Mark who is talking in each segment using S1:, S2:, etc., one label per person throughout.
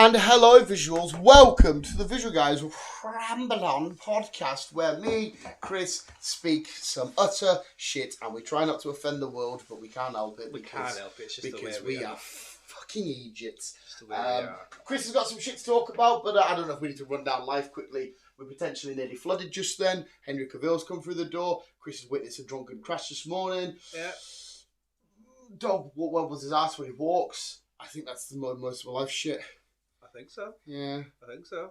S1: And hello, visuals. Welcome to the Visual Guys Ramble On podcast, where me, Chris, speak some utter shit, and we try not to offend the world, but we can't help it.
S2: We can't help it. It's just
S1: because
S2: the way
S1: we are fucking Egypts.
S2: Just the way we are.
S1: Chris has got some shit to talk about, but I don't know if we need to run down life quickly. We're potentially nearly flooded just then. Henry Cavill's come through the door. Chris has witnessed a drunken crash this morning.
S2: Yeah.
S1: Dog, what was his ass when he walks? I think that's the most of my life shit.
S2: I think so.
S1: Yeah.
S2: I think so.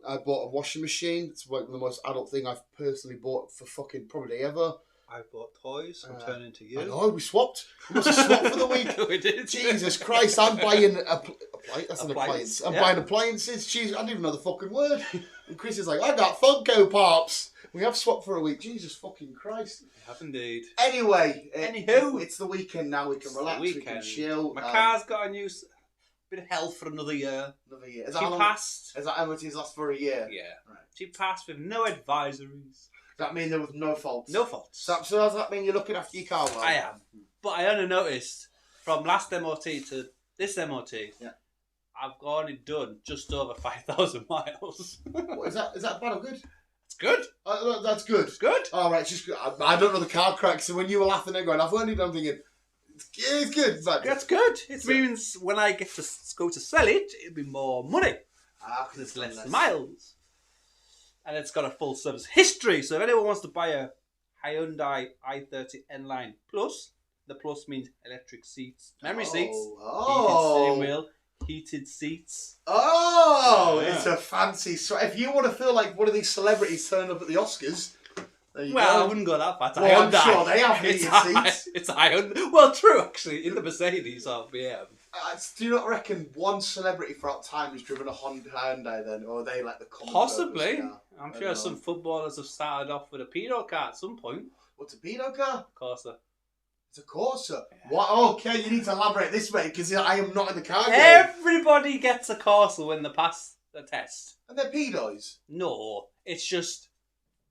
S1: I bought a washing machine. It's like the most adult thing I've personally bought for fucking probably ever.
S2: I bought toys. I'm turning to you.
S1: I know, we swapped. We must have swapped for the week.
S2: We did.
S1: Jesus Christ, I'm buying that's an appliance. I'm
S2: Yeah.
S1: buying appliances. Jeez, I didn't even know the fucking word. And Chris is like, I got Funko Pops. We have swapped for a week. Jesus fucking Christ.
S2: I have indeed.
S1: Anyway,
S2: Anywho.
S1: it's the weekend now. We can relax. We can chill.
S2: My car's got a new bit of health for another year.
S1: Another year.
S2: She passed.
S1: Is that MOT's last for a year?
S2: Yeah.
S1: Right.
S2: She passed with no advisories.
S1: Does that mean there was no faults?
S2: No faults.
S1: So does that mean you're looking after your car well?
S2: I am. But I only noticed from last MOT to this MOT, I've only done just over 5,000 miles.
S1: What, is that bad or good?
S2: It's good.
S1: That's good.
S2: It's good.
S1: All right, it's just good. I don't know the car crack, so when you were laughing and going, I've only done thinking, it's good. It's like,
S2: That's good. It means when I get to go to sell it, it'll be more money.
S1: because
S2: There's less miles. And it's got a full service history. So if anyone wants to buy a Hyundai i30 N-Line Plus, the Plus means electric seats, memory seats, heated steering wheel, heated seats.
S1: Oh,
S2: Yeah.
S1: it's a fancy. So if you want to feel like one of these celebrities turning up at the Oscars, there you
S2: Well, I
S1: go.
S2: wouldn't go that far. It's a
S1: Well, I'm
S2: Hyundai.
S1: sure they have heated seats.
S2: It's a Hyundai. Well, true, actually. In the Mercedes or BM.
S1: Do you not reckon one celebrity throughout time has driven a Hyundai then? Or are they like the common
S2: Possibly.
S1: purpose car?
S2: I'm
S1: I
S2: sure
S1: don't know.
S2: some footballers have started off with a pedo car at some point.
S1: What's a pedo car?
S2: Of course.
S1: It's a Corsa.
S2: Yeah.
S1: What? Okay, you need to elaborate this way because I am not in the car game.
S2: Everybody gets a Corsa when they pass the test.
S1: And they're pedos.
S2: No, it's just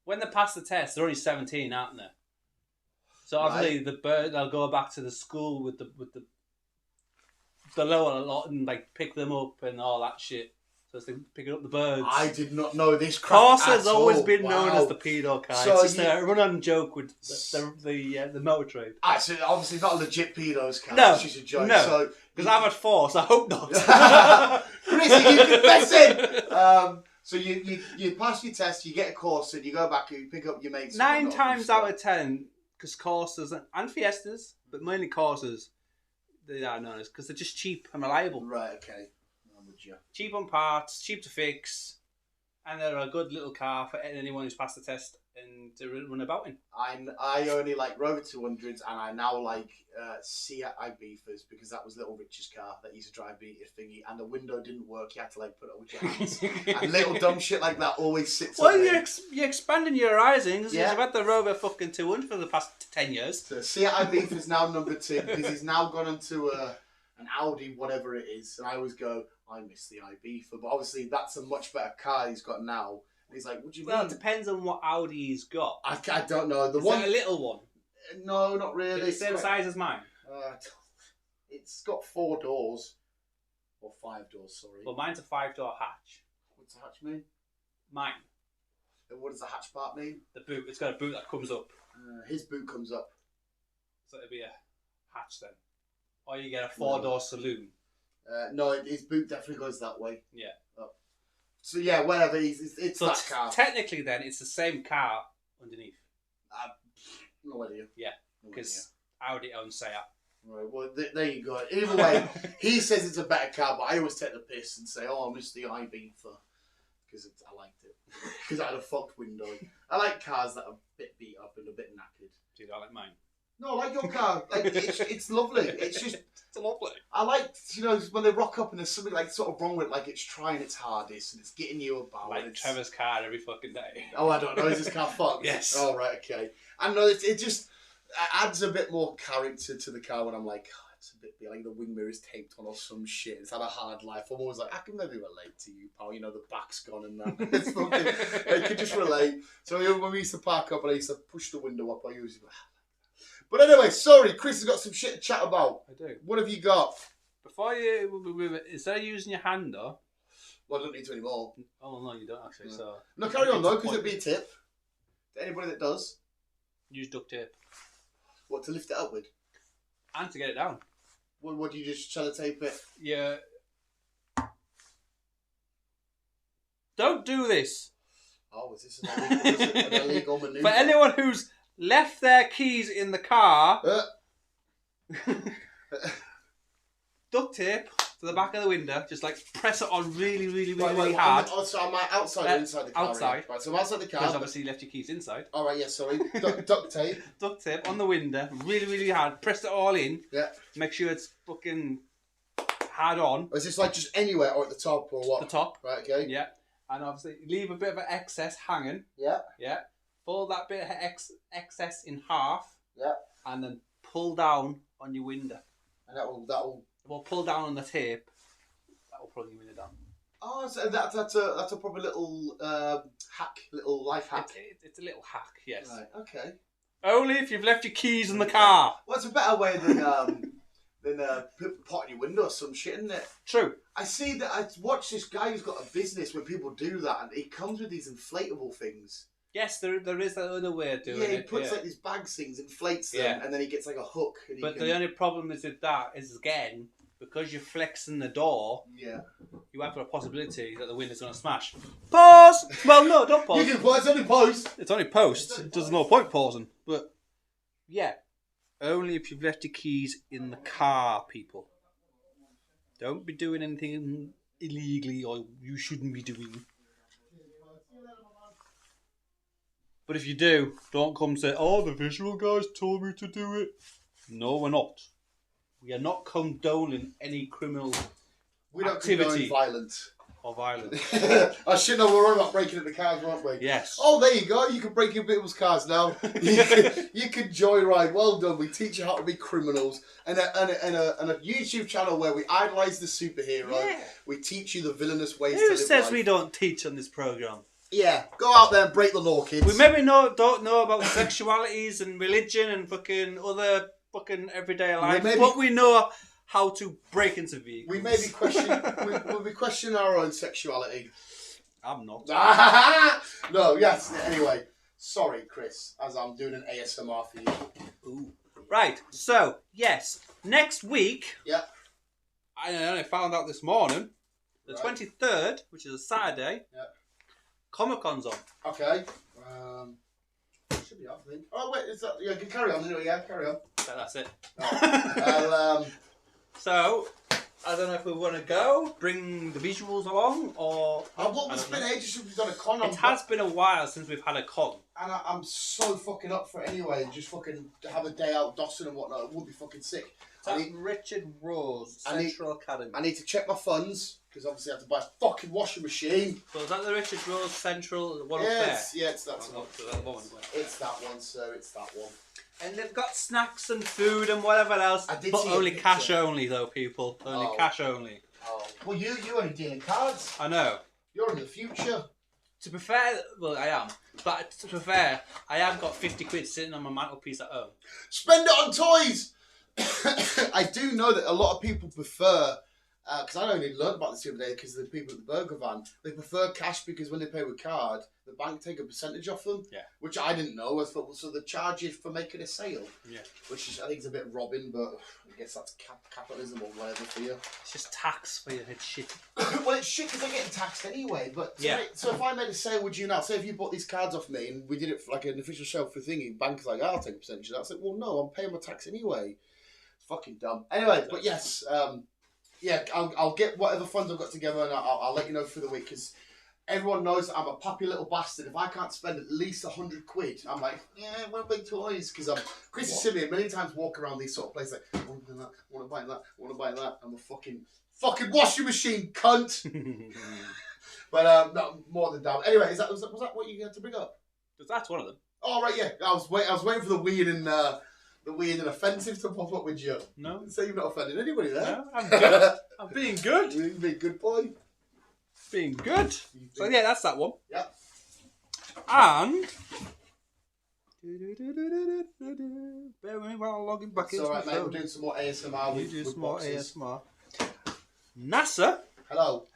S2: when they pass the test, they're only 17, aren't they? So obviously they'll go back to the school with the lower lot and like pick them up and all that shit. So it's like picking up the birds.
S1: I did not know this crap
S2: Corsa's
S1: at
S2: always
S1: all.
S2: been known
S1: Wow.
S2: as the pedo car.
S1: So
S2: it's just a run-on joke with the motor trade.
S1: So obviously not a legit pedos car.
S2: No,
S1: It's just a joke.
S2: no.
S1: So,
S2: Because I've had 4, so I hope not.
S1: Chris, you confessing? So you pass your test, you get a Corsa, and you go back and you pick up your mates.
S2: 9 times out of 10, because Corsas and Fiestas, but mainly Corsas, they are known as because they're just cheap and reliable.
S1: Right, okay. I'm with you.
S2: Cheap on parts, cheap to fix, and they're a good little car for anyone who's passed the test and to run about in.
S1: I only like Rover 200s, and I now like Seat Ibifas because that was Little Rich's car that used to drive me a thingy, and the window didn't work. You had to like put it with your hands, and little dumb shit like that always sits.
S2: Well,
S1: on me.
S2: you're expanding your horizons.
S1: Yeah.
S2: You've had the Rover fucking 200 for the past 10 years.
S1: So Seat Ibiza is now number 2 because he's now gone into an Audi, whatever it is. And I always go, I miss the Ibiza, but obviously that's a much better car he's got now. And he's like, what do you
S2: Well,
S1: mean?
S2: it depends on what Audi he's got.
S1: I don't know. The
S2: Is
S1: one,
S2: it a little one?
S1: no, not really.
S2: Is it the same size as mine?
S1: It's got 4 doors or 5 doors. Sorry.
S2: Well, mine's a 5-door hatch.
S1: What's the hatch mean?
S2: Mine,
S1: And what does the hatch part mean?
S2: the boot. It's got a boot that comes up,
S1: His boot comes up.
S2: so it'll be a hatch then. Or you get a 4-door saloon.
S1: No, his boot definitely goes that way.
S2: Yeah.
S1: So yeah, whatever. It's
S2: So
S1: that car.
S2: technically, then it's the same car underneath.
S1: No idea.
S2: Yeah,
S1: No
S2: because Audi owns Seat.
S1: Right, well, there you go. Either way, he says it's a better car, but I always take the piss and say, oh, I miss the Ibiza because I liked it. Because I had a fucked window. I like cars that are a bit beat up and a bit knackered.
S2: Do you not like mine?
S1: No, I like your car. Like it's lovely. It's just,
S2: It's lovely.
S1: I like, when they rock up and there's something like sort of wrong with it, like it's trying its hardest and it's getting you about.
S2: Like
S1: it's,
S2: Trevor's car every fucking day.
S1: Oh, I don't know. Is this car fucked?
S2: Yes.
S1: Oh, right, okay. I know it just adds a bit more character to the car when I'm like, oh, it's a bit like the wing mirror's taped on or some shit. It's had a hard life. I'm always like, I can maybe relate to you, pal. You know, the back's gone and that. It's fucking, I can just relate. So when we used to park up and I used to push the window up, I usually. But anyway, sorry, Chris has got some shit to chat about.
S2: I do.
S1: What have you got?
S2: Before you, instead of using your hand though,
S1: Well, I don't need to anymore.
S2: Oh no, you don't actually.
S1: No.
S2: So
S1: No, carry on though, because it'd be a tip to anybody that does.
S2: use duct tape
S1: What, to lift it upward?
S2: and to get it down.
S1: Well, what do you just sellotape it?
S2: Yeah. Don't do this.
S1: Oh, is this an illegal manoeuvre?
S2: For anyone who's left their keys in the car, duct tape to the back of the window, just like press it on really hard.
S1: So am I outside or inside the car?
S2: Outside.
S1: Right, so I'm outside the car.
S2: Because obviously you left your keys inside.
S1: All right, yeah, sorry. Duct tape.
S2: Duct tape on the window, really hard. Press it all in.
S1: Yeah.
S2: Make sure it's fucking hard on.
S1: Or is this like just anywhere or at the top or what?
S2: The top.
S1: Right, okay.
S2: Yeah. And obviously leave a bit of an excess hanging.
S1: Yeah.
S2: Yeah. Fold that bit of excess in half.
S1: Yeah.
S2: And then pull down on your window.
S1: And that'll.
S2: Well, pull down on the tape. That will pull your window down.
S1: Oh, so that's a proper little little life hack.
S2: It's a little hack, yes.
S1: Right. Okay.
S2: Only if you've left your keys in the car.
S1: Well, it's a better way than potting your window or some shit, isn't it?
S2: True.
S1: I see that. I watch this guy who's got a business where people do that, and he comes with these inflatable things.
S2: Yes, there is that other way of doing it.
S1: Yeah, he puts like these bags things, inflates them, and then he gets like a hook. And
S2: but the only problem is with that is, again, because you're flexing the door, you have a possibility that the window's going to smash. Pause! Well, no, don't pause.
S1: You can pause, it's only post.
S2: It's only post. There's no point pausing. But, yeah, only if you've left your keys in the car, people. Don't be doing anything illegally or you shouldn't be doing. But if you do, don't come say, oh, the visual guys told me to do it. No, we're not. We are not condoning any criminal activity.
S1: Violence.
S2: Or violence.
S1: I should know we're on about breaking into cars, weren't we?
S2: Yes.
S1: Oh, there you go. You can break into people's cars now. You can joyride. Well done. We teach you how to be criminals. And a YouTube channel where we idolise the superhero. Yeah. We teach you the villainous ways to live
S2: Who says
S1: life.
S2: we don't teach on this programme?
S1: Yeah. Go out there and break the law, kids.
S2: We maybe don't know about sexualities and religion and fucking other fucking everyday life. But we know how to break into vehicles.
S1: We may be questioning our own sexuality.
S2: I'm not.
S1: No, yes. Anyway, sorry, Chris, as I'm doing an ASMR for you.
S2: Ooh. Right. So yes, next week.
S1: Yeah.
S2: I only found out this morning. The 23rd, which is a Saturday.
S1: Yeah.
S2: Comic-Con's on.
S1: Okay. Should be off, I think. Oh wait, is that? Yeah, carry on. Anyway, yeah, carry on.
S2: That's it.
S1: Oh. Well,
S2: so, I don't know if we want to go, bring the visuals along, or...
S1: It's been ages since we've done a con.
S2: It has been a while since we've had a con.
S1: And I'm so fucking up for it anyway. Just fucking have a day out dossing and whatnot. It would be fucking sick.
S2: Richard Rose, Central Academy.
S1: I need to check my funds, because obviously I have to buy a fucking washing machine.
S2: So is that the Richard Rose Central one
S1: up there?
S2: It's that one.
S1: It's that one, sir. It's that one.
S2: And they've got snacks and food and whatever else. But only cash only, though, people. Only cash only.
S1: Oh. Well, you only dealing cards.
S2: I know.
S1: You're in the future.
S2: To be fair, well, I am. But to be fair, I have got 50 quid sitting on my mantelpiece at home.
S1: Spend it on toys! I do know that a lot of people prefer, because I only learned about this the other day because the people at the burger van, they prefer cash because when they pay with card, the bank take a percentage off them. Yeah. Which I didn't know. I thought, well, so they charge you for making a sale. Yeah. Which is, I think is a bit robbing, but I guess that's capitalism or whatever for you.
S2: It's just tax for your head shit.
S1: Well, it's shit because they're getting taxed anyway. But so if I made a sale, would you now say if you bought these cards off me and we did it for like an official show for thingy, bank's like, I'll take a percentage of that. I said, well, no, I'm paying my tax anyway. Fucking dumb. Anyway, but yes, I'll get whatever funds I've got together and I'll let you know through the week because everyone knows that I'm a popular little bastard. If I can't spend at least 100 quid, I'm like, yeah, I want to buy toys because Chris has seen me a million times walk around these sort of places like, I want to buy that, I want to buy that, I want to buy that. I'm a fucking washing machine, cunt. But no, more than damn. Anyway, was that what you had to bring up?
S2: That's one of them.
S1: Oh right, yeah. I was waiting for the weird and offensive to pop up with you.
S2: No.
S1: So you've not offended anybody there.
S2: No, I'm good. I'm being good.
S1: You're being a good boy.
S2: Being good. So yeah, that's that one.
S1: Yep.
S2: And... bear with me while I'm logging back into
S1: alright, mate. We're doing some more ASMR.
S2: You do some more ASMR. NASA.
S1: Hello.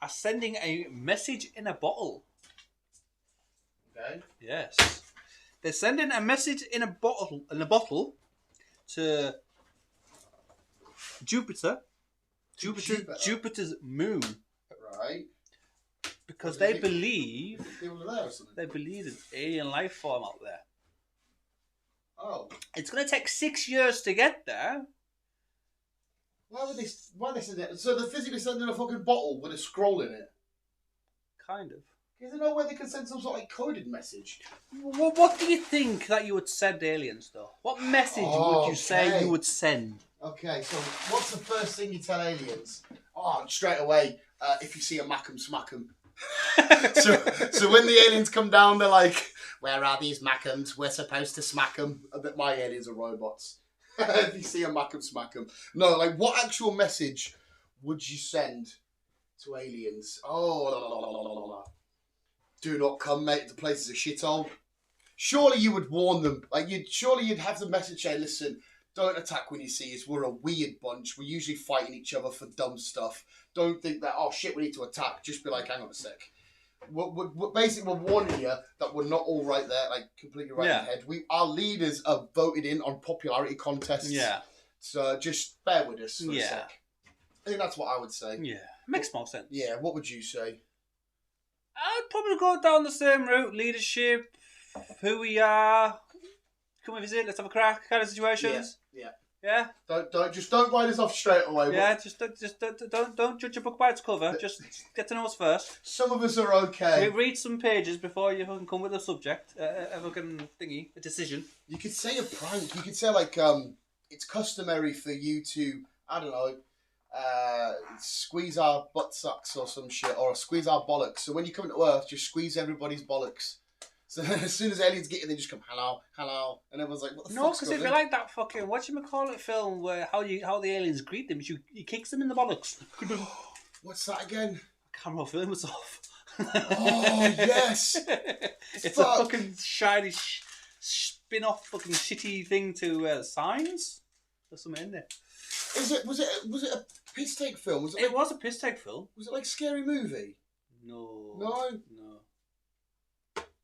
S2: are sending a message in a bottle.
S1: Okay.
S2: Yes. They're sending a message in a bottle to Jupiter. Jupiter's moon.
S1: Right.
S2: Because they believe
S1: People are there or something?
S2: they believe there's alien life form out there.
S1: Oh.
S2: It's going to take 6 years to get there.
S1: Why are they sending it? So they're physically sending a fucking bottle with a scroll in it?
S2: Kind of.
S1: Is there no way they can send some sort of like coded message?
S2: What do you think that you would send aliens, though? What message would you say you would send?
S1: Okay, so what's the first thing you tell aliens? Oh, straight away, if you see a Mac 'em, smack 'em. so when the aliens come down, they're like, where are these Mac-ums? We're supposed to smack them. I bet my aliens are robots. If you see a Mac 'em, smack 'em. No, like, what actual message would you send to aliens? Oh, do not come, mate. The place is a shithole. Surely you would warn them. Like, surely you'd have the message say, listen, don't attack when you see us. We're a weird bunch. We're usually fighting each other for dumb stuff. Don't think that, oh shit, we need to attack. Just be like, hang on a sec. Basically, we're warning you that we're not all right there, like completely right in the head. Our leaders are voted in on popularity contests.
S2: Yeah.
S1: So just bear with us for a sec. I think that's what I would say.
S2: Yeah. Makes more sense.
S1: Yeah, what would you say?
S2: I'd probably go down the same route. Leadership, who we are. Come and visit, let's have a crack kind of situations. Yeah.
S1: Don't write us off straight away.
S2: Yeah, just don't judge a book by its cover. Just get to know us first.
S1: Some of us are okay.
S2: Read some pages before you can come with a subject, a fucking thingy, a decision.
S1: You could say a prank. You could say like it's customary for you to, I don't know, squeeze our butt sucks or some shit, or squeeze our bollocks. So when you come to Earth, just squeeze everybody's bollocks. So as soon as aliens get you, they just come, hello, hello, and everyone's like, what the fuck? No,
S2: because if you like that fucking whatchamacallit film where how the aliens greet them, he kicks them in the bollocks.
S1: What's that again?
S2: Camera film was off.
S1: Oh yes,
S2: it's a fucking shiny spin-off fucking shitty thing to Signs. There's something in there.
S1: Was it a piss take film?
S2: It was a piss take film.
S1: Was it like Scary Movie?
S2: No.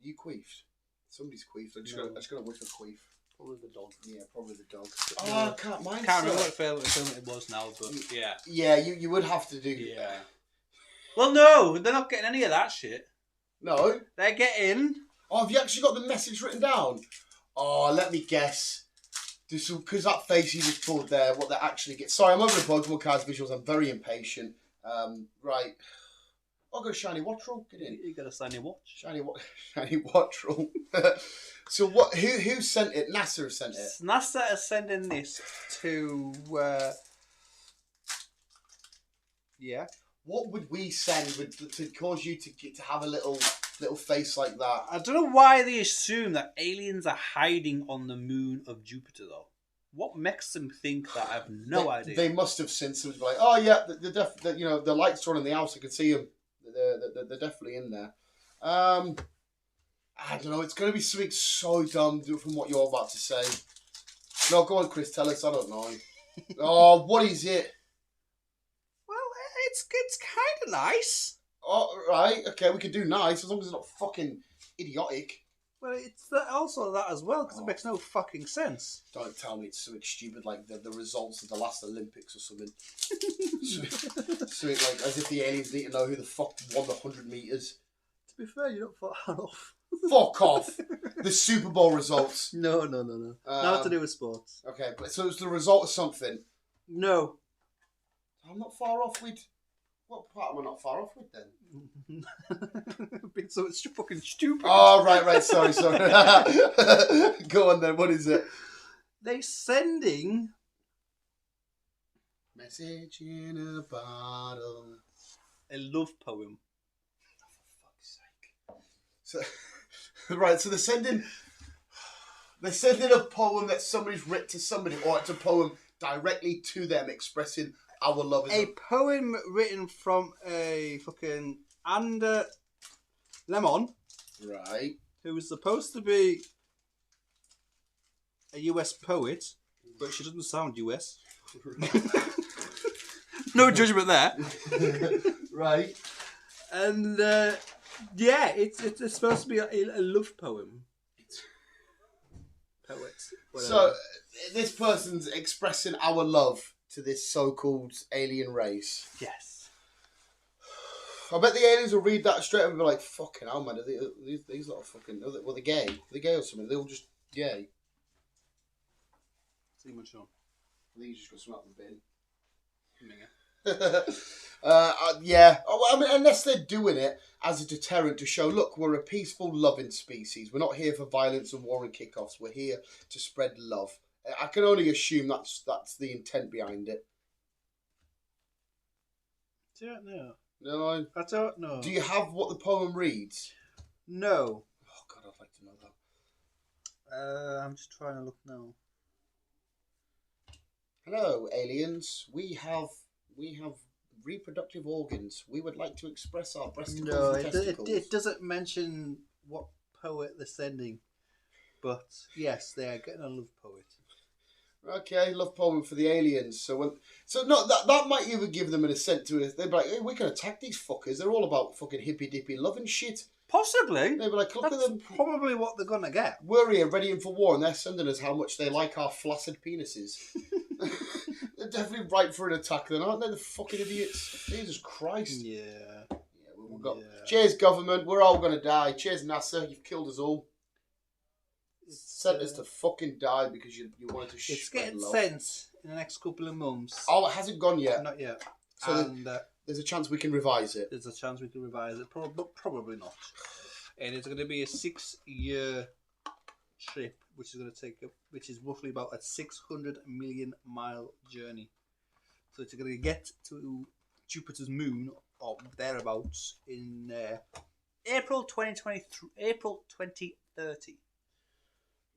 S1: You queefed. Somebody's queefed. I'm just gonna whiff a queef.
S2: Probably the dog.
S1: Yeah, probably the dog. Oh, I can't
S2: remember what film it was now, but yeah.
S1: Yeah, you would have to do.
S2: Yeah. Well, no, they're not getting any of that shit.
S1: No,
S2: they're getting.
S1: Oh, have you actually got the message written down? Oh, let me guess. Because that face you just pulled there, what they actually get. Sorry, I'm over the Pokemon cards visuals. I'm very impatient. Right. I've got a shiny Wattrel. Get in.
S2: You got a shiny watch.
S1: Shiny Wattrel. So what? Who sent it? NASA sent it.
S2: NASA is sending this to. Yeah.
S1: What would we send to cause you to have a little face like that?
S2: I don't know why they assume that aliens are hiding on the moon of Jupiter, though. What makes them think that? I have no idea.
S1: They must have seen something like, oh yeah, the lights are on in the house. I can see them. They're definitely in there. I don't know. It's going to be something so dumb from what you're about to say. No, go on, Chris. Tell us. I don't know. Oh, what is it?
S2: Well, it's kind of nice.
S1: Oh, right. Okay, we can do nice as long as it's not fucking idiotic.
S2: Well, it's also that as well, because it makes no fucking sense.
S1: Don't tell me it's something stupid like the results of the last Olympics or something. Something like as if the aliens need to know who the fuck won the 100 metres.
S2: To be fair, you're not far off.
S1: Fuck off! The Super Bowl results.
S2: No. Not to do with sports.
S1: Okay, but so it's the result of something.
S2: No.
S1: I'm not far off with... What part am I not far off with then?
S2: Being so fucking stupid.
S1: Oh, right, sorry. Go on then, what is it?
S2: They're sending...
S1: Message in a bottle.
S2: A love poem.
S1: Oh, for fuck's sake. So, right, so they're sending a poem that somebody's written to somebody, or it's a poem directly to them expressing our love.
S2: A poem written from a fucking Ander Lemon.
S1: Right.
S2: Who was supposed to be a US poet, but she doesn't sound US. No judgment there.
S1: Right.
S2: And yeah, it's supposed to be a love poem. Poets.
S1: So this person's expressing our love to this so-called alien race.
S2: Yes.
S1: I bet the aliens will read that straight up and be like, "Fucking hell, man! These lot are fucking. Well, they're gay. They're gay or something. They're all just gay."
S2: See much on.
S1: I think you just got some out of the bin.
S2: Minger.
S1: Yeah. Oh, I mean, unless they're doing it as a deterrent to show, look, we're a peaceful, loving species. We're not here for violence and war and kickoffs. We're here to spread love. I can only assume that's the intent behind it.
S2: I don't know.
S1: No,
S2: I don't know.
S1: do you have what the poem reads?
S2: No.
S1: Oh God, I'd like to know that.
S2: I'm just trying to look now.
S1: Hello, aliens. We have reproductive organs. We would like to express our breasticles
S2: No,
S1: and testicles.
S2: it doesn't mention what poet they're sending, but yes, they are getting a love poet.
S1: Okay, love poem for the aliens. So that might even give them an assent to it. They'd be like, hey, we can attack these fuckers. They're all about fucking hippy dippy love and shit.
S2: Possibly.
S1: They'd be like, look
S2: That's
S1: at them.
S2: probably what they're gonna get.
S1: We're here readying for war, and they're sending us how much they like our flaccid penises. They're definitely ripe for an attack, then, aren't they? The fucking idiots. Jesus Christ.
S2: Yeah.
S1: We've got. Cheers, government. We're all gonna die. Cheers, NASA. You've killed us all. Sent us to fucking die because you wanted to
S2: It's
S1: spread
S2: getting
S1: love.
S2: sent in the next couple of months.
S1: Oh, it hasn't gone yet.
S2: Not yet.
S1: So
S2: And
S1: there's a chance we can revise it.
S2: there's a chance we can revise it, but probably not. And it's going to be a 6-year trip, which is roughly about a 600 million mile journey. So it's going to get to Jupiter's moon or thereabouts in April 2030.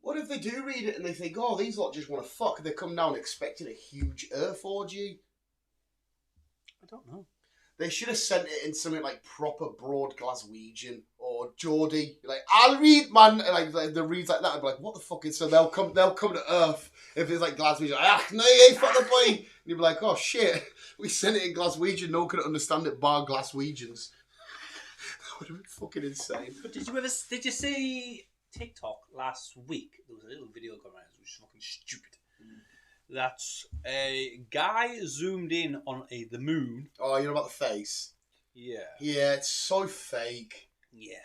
S1: What if they do read it and they think, oh, these lot just want to fuck? They come down expecting a huge Earth orgy.
S2: I don't know.
S1: They should have sent it in something like proper broad Glaswegian or Geordie. Like, I'll read, man. And like the reads like that. I'd be like, what the fuck is? So they'll come to Earth if it's like Glaswegian. No, you ain't fuck the boy. And you'd be like, oh shit, we sent it in Glaswegian. No one could understand it bar Glaswegians. That would have been fucking insane.
S2: But did you see TikTok last week? There was a little video going around. It was fucking stupid. That's a guy zoomed in on the moon.
S1: Oh, you know about the face?
S2: Yeah.
S1: Yeah, it's so fake.
S2: Yeah.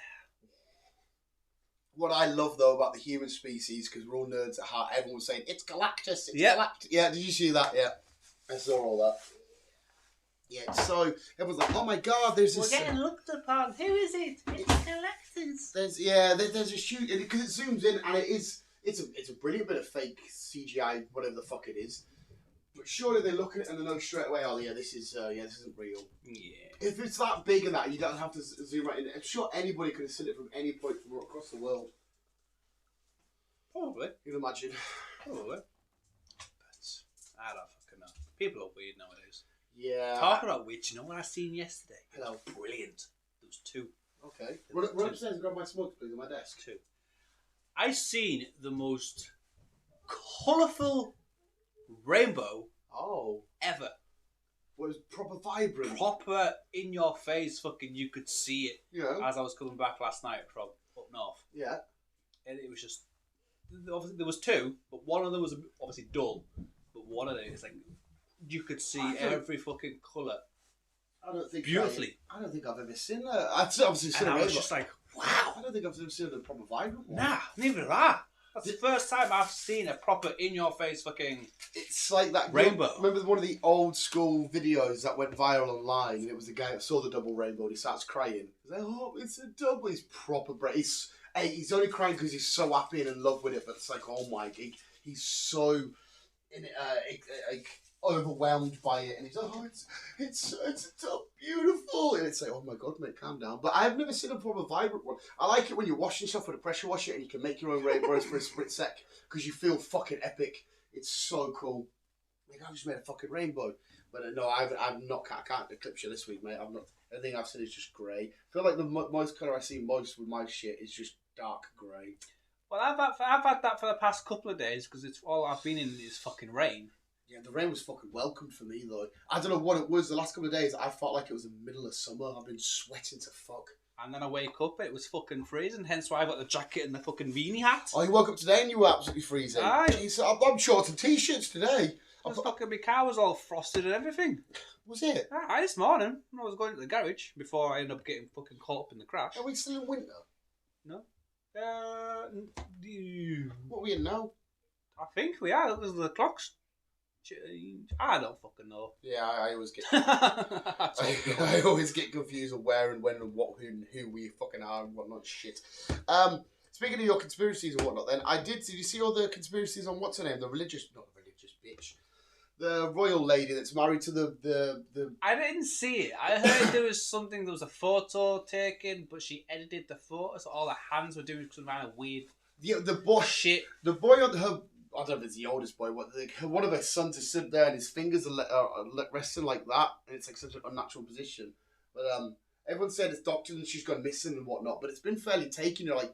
S1: What I love though about the human species, because we're all nerds at heart, everyone was saying it's Galactus. It's
S2: Yeah.
S1: Galactus. Yeah, did you see that? Yeah, I saw all that. Yeah, so everyone's like, "Oh my god, there's this."
S2: We're getting looked upon. Who is it? It's Galactus.
S1: There's a shoot because it zooms in and it's a brilliant bit of fake CGI, whatever the fuck it is. But surely they look at it and they know straight away, oh yeah, this isn't real.
S2: Yeah.
S1: If it's that big and that, you don't have to zoom right in. I'm sure anybody could have seen it from any point from across the world.
S2: Probably.
S1: You can imagine.
S2: Probably. But I don't fucking know. People are weird nowadays.
S1: Yeah.
S2: Talking about which, you know what I seen yesterday?
S1: Hello.
S2: Brilliant. There was 2.
S1: Okay. Run upstairs and grab my smokes, please, on my desk.
S2: 2. I seen the most colourful rainbow ever.
S1: Was proper vibrant.
S2: Proper in your face, fucking. You could see it.
S1: Yeah.
S2: As I was coming back last night from up north.
S1: Yeah.
S2: And it was just. Obviously, there was 2, but one of them was obviously dull. But one of them is like. You could see every fucking colour.
S1: I don't think
S2: beautifully.
S1: I don't think I've ever seen that. I've obviously seen
S2: and
S1: a
S2: I was
S1: rainbow.
S2: just like, wow.
S1: I don't think I've ever seen a proper vibrant one.
S2: Nah, neither have I. That's the first time I've seen a proper in-your-face fucking.
S1: It's like that
S2: rainbow.
S1: Remember one of the old school videos that went viral online, and it was the guy that saw the double rainbow and he starts crying. He's like, oh, it's a double. He's proper bright. He's only crying because he's so happy and in love with it. But it's like, oh my, he's so in overwhelmed by it, and he's like, oh, it's so beautiful, and it's like, oh my god, mate, calm down. But I've never seen a proper vibrant one. I like it when you wash yourself with a pressure washer and you can make your own rainbows for a split sec because you feel fucking epic. It's so cool. Like, I just made a fucking rainbow. But no, I can't eclipse you this week, mate. I've not. Everything I've seen is just grey. I feel like the most colour I see most with my shit is just dark grey.
S2: Well, I've had that for the past couple of days because it's all I've been in is fucking rain.
S1: Yeah, the rain was fucking welcome for me though. I don't know what it was. The last couple of days, I felt like it was the middle of summer. I've been sweating to fuck.
S2: And then I wake up, it was fucking freezing. Hence why I got the jacket and the fucking beanie hat.
S1: Oh, you woke up today and you were absolutely freezing.
S2: Aye.
S1: Jeez, I'm shorts and t-shirts today.
S2: Fucking my car was all frosted and everything.
S1: Was it?
S2: Aye, this morning when I was going to the garage before I ended up getting fucking caught up in the crash.
S1: Are we still in winter?
S2: No.
S1: What are we in now?
S2: I think we are. There's the clocks. I don't fucking know.
S1: Yeah, I always get.
S2: I
S1: I always get confused on where and when and what, who we fucking are and whatnot. Shit. Speaking of your conspiracies and whatnot, then did you see all the conspiracies on what's her name? Not the religious bitch. The royal lady that's married to the.
S2: I didn't see it. I heard there was something. There was a photo taken, but she edited the photo, so all the hands were doing some kind of weird.
S1: The boy
S2: shit.
S1: The boy on her. I don't know if it's the oldest boy. One of her sons is stood there and his fingers are resting like that, and it's like such an unnatural position. But everyone said it's doctored and she's gone missing and whatnot. But it's been fairly taken. Like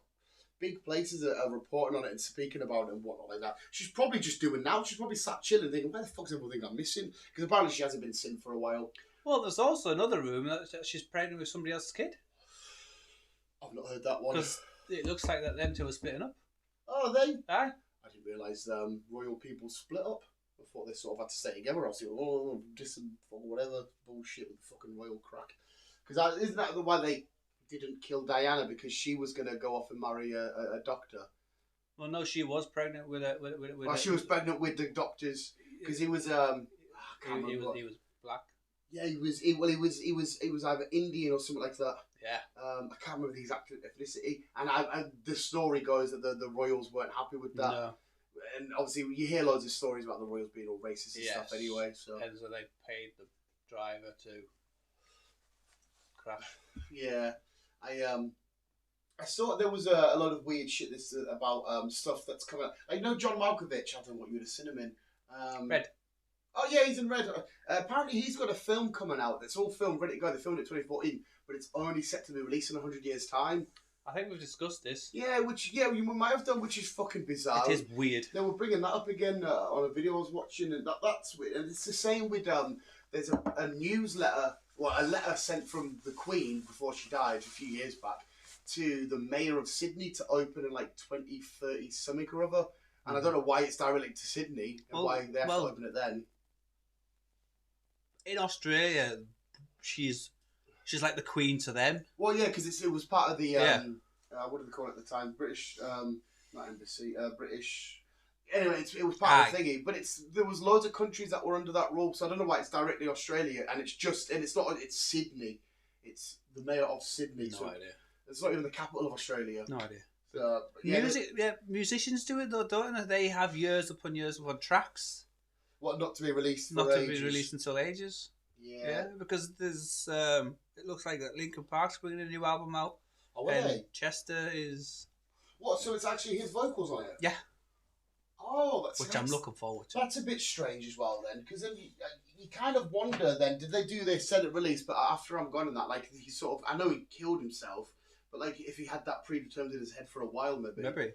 S1: big places are reporting on it and speaking about it and whatnot like that. She's probably just doing now. She's probably sat chilling, thinking, "Where the fuck's everyone think I'm missing?" Because apparently she hasn't been seen for a while.
S2: Well, there's also another rumour that she's pregnant with somebody else's kid.
S1: I've not heard that one.
S2: Because it looks like that them two are splitting up.
S1: Oh, they?
S2: Aye.
S1: I didn't realise royal people split up. I thought they sort of had to stay together. I was like, distant or whatever bullshit with the fucking royal crack. Because isn't that why they didn't kill Diana? Because she was going to go off and marry a doctor.
S2: Well, no, she was pregnant with a.
S1: She was pregnant with the doctors because he was.
S2: He was black.
S1: Yeah, he was either Indian or something like that.
S2: Yeah.
S1: I can't remember the exact ethnicity, and the story goes that the royals weren't happy with that. No. And obviously, you hear loads of stories about the royals being all racist and stuff anyway. So.
S2: And so they paid the driver to crash.
S1: Yeah, I saw there was a lot of weird shit about stuff that's coming out. Like, John Malkovich. I don't know what you would have seen him in.
S2: Red.
S1: Oh yeah, he's in Red. Apparently, he's got a film coming out. It's all filmed, ready to go. They filmed it in 2014, but it's only set to be released in 100 years' time.
S2: I think we've discussed this.
S1: Yeah, we might have done, which is fucking bizarre.
S2: It is weird.
S1: They were bringing that up again on a video I was watching, and that's weird. And it's the same with there's a newsletter, a letter sent from the Queen before she died a few years back to the mayor of Sydney to open in like 2030 something or other. And I don't know why it's directly to Sydney and why they have to open it then. In
S2: Australia, she's like the Queen to them.
S1: Well, yeah, because it was part of the what did they call it at the time? British, not embassy, British. Anyway, it was part of the thingy, but there was loads of countries that were under that rule, so I don't know why it's directly Australia, and it's Sydney. It's the mayor of Sydney.
S2: No idea.
S1: It's not even the capital of Australia.
S2: No idea.
S1: So,
S2: musicians do it though, don't they? They have years upon tracks.
S1: What, not to be released?
S2: Not to be released until ages.
S1: Yeah.
S2: Because there's it looks like that Linkin Park's bringing a new album out.
S1: Oh, are they?
S2: Chester is.
S1: What? So it's actually his vocals on it?
S2: Yeah.
S1: Oh,
S2: which I'm looking forward to.
S1: That's a bit strange as well, then, because then you kind of wonder. Then, did they said it released, but after I'm gone and that, like he sort of, I know he killed himself, but like if he had that predetermined in his head for a while, maybe.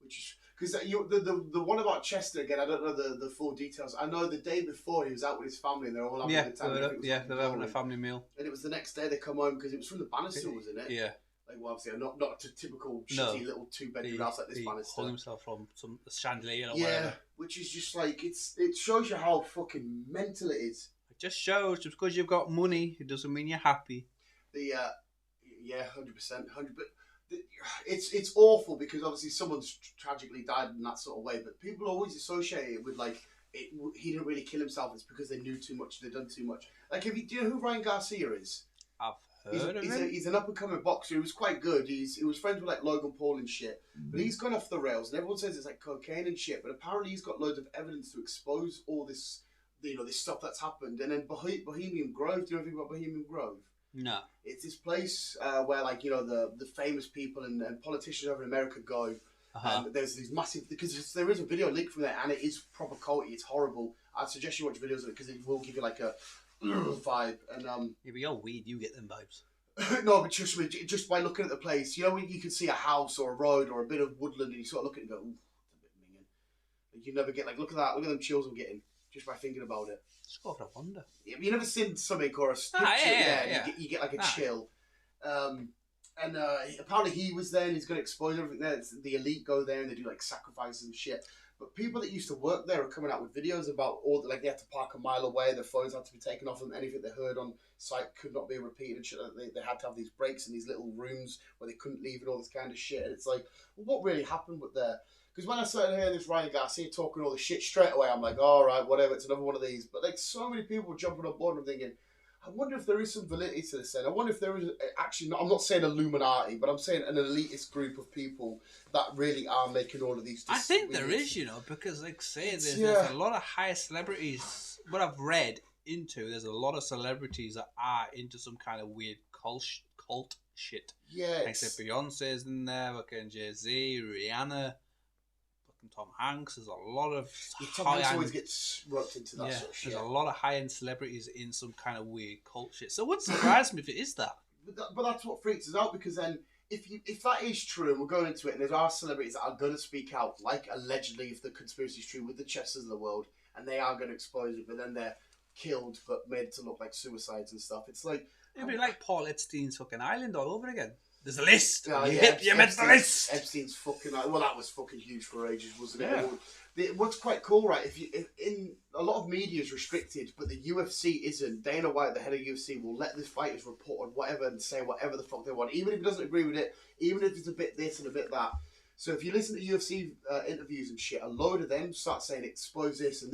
S1: Which is because the one about Chester again, I don't know the full details. I know the day before he was out with his family and they're all having a time.
S2: They're having a family meal.
S1: And it was the next day they come home because it was from the Bannister, wasn't it?
S2: Yeah.
S1: Like, well, obviously, not a typical shitty little 2-bedroom house like this Bannister.
S2: He hung himself from some chandelier or
S1: whatever.
S2: Yeah,
S1: which is just like, it shows you how fucking mental it is.
S2: It just shows, just because you've got money, it doesn't mean you're happy.
S1: Yeah, 100%. But it's awful because obviously someone's tragically died in that sort of way, but people always associate it with, like, he didn't really kill himself, it's because they knew too much, they'd done too much. Like, do you know who Ryan Garcia is?
S2: I've heard of him.
S1: He's an up-and-coming boxer. He was quite good. He was friends with like Logan Paul and shit. But he's gone off the rails, and everyone says it's like cocaine and shit. But apparently he's got loads of evidence to expose all this, this stuff that's happened. And then Bohemian Grove. Do you know anything about Bohemian Grove?
S2: No.
S1: It's this place where, like, the famous people and politicians over in America go. And there's these massive, because there is a video leaked from there, and it is proper quality. It's horrible. I'd suggest you watch videos of it because it will give you like a vibe. And
S2: yeah, but you're weird, you get them vibes.
S1: No, but trust me, just by looking at the place, when you can see a house or a road or a bit of woodland, and you sort of look at it and go, ooh, that's a bit minging. You never get, like, look at that, look at them chills I'm getting. just by thinking about it.
S2: Just go for a wander.
S1: Have you never seen something or a picture?
S2: Yeah.
S1: You get like a chill. And apparently he was there and he's going to expose everything there. The elite go there and they do like sacrifices and shit. But people that used to work there are coming out with videos about all like they had to park a mile away, their phones had to be taken off them, anything they heard on site could not be repeated and shit. They had to have these breaks in these little rooms where they couldn't leave and all this kind of shit. And it's like, well, what really happened with there? Because when I started hearing this Ryan Garcia talking all this shit straight away, I'm like, all right, whatever, it's another one of these. But like so many people were jumping on board and I'm thinking, I wonder if there is some validity to this. And I wonder if there is actually, I'm not saying Illuminati, but I'm saying an elitist group of people that really are making all of these
S2: I think there is, because like say there's a lot of high celebrities. What I've read into, there's a lot of celebrities that are into some kind of weird cult shit.
S1: Yeah.
S2: Like say Beyonce's in there, fucking Jay-Z, Rihanna. Tom Hanks, there's a lot of
S1: Tom Hanks always gets roped into that sort of shit.
S2: There's a lot of high-end celebrities in some kind of weird cult shit. So it wouldn't surprise me if it is that.
S1: But that's what freaks us out, because then if that is true and we're going into it and there are celebrities that are going to speak out, like allegedly if the conspiracy is true with the Chesters of the world, and they are going to expose it, but then they're killed but made to look like suicides and stuff. It's like...
S2: It'd be like Paul Epstein's fucking island all over again. There's a list.
S1: You
S2: meant the list.
S1: Epstein's fucking... Well, that was fucking huge for ages, wasn't it? Yeah. What's quite cool, right? If in a lot of media is restricted, but the UFC isn't. Dana White, the head of UFC, will let the fighters report on whatever and say whatever the fuck they want, even if he doesn't agree with it, even if it's a bit this and a bit that. So if you listen to UFC interviews and shit, a load of them start saying expose this and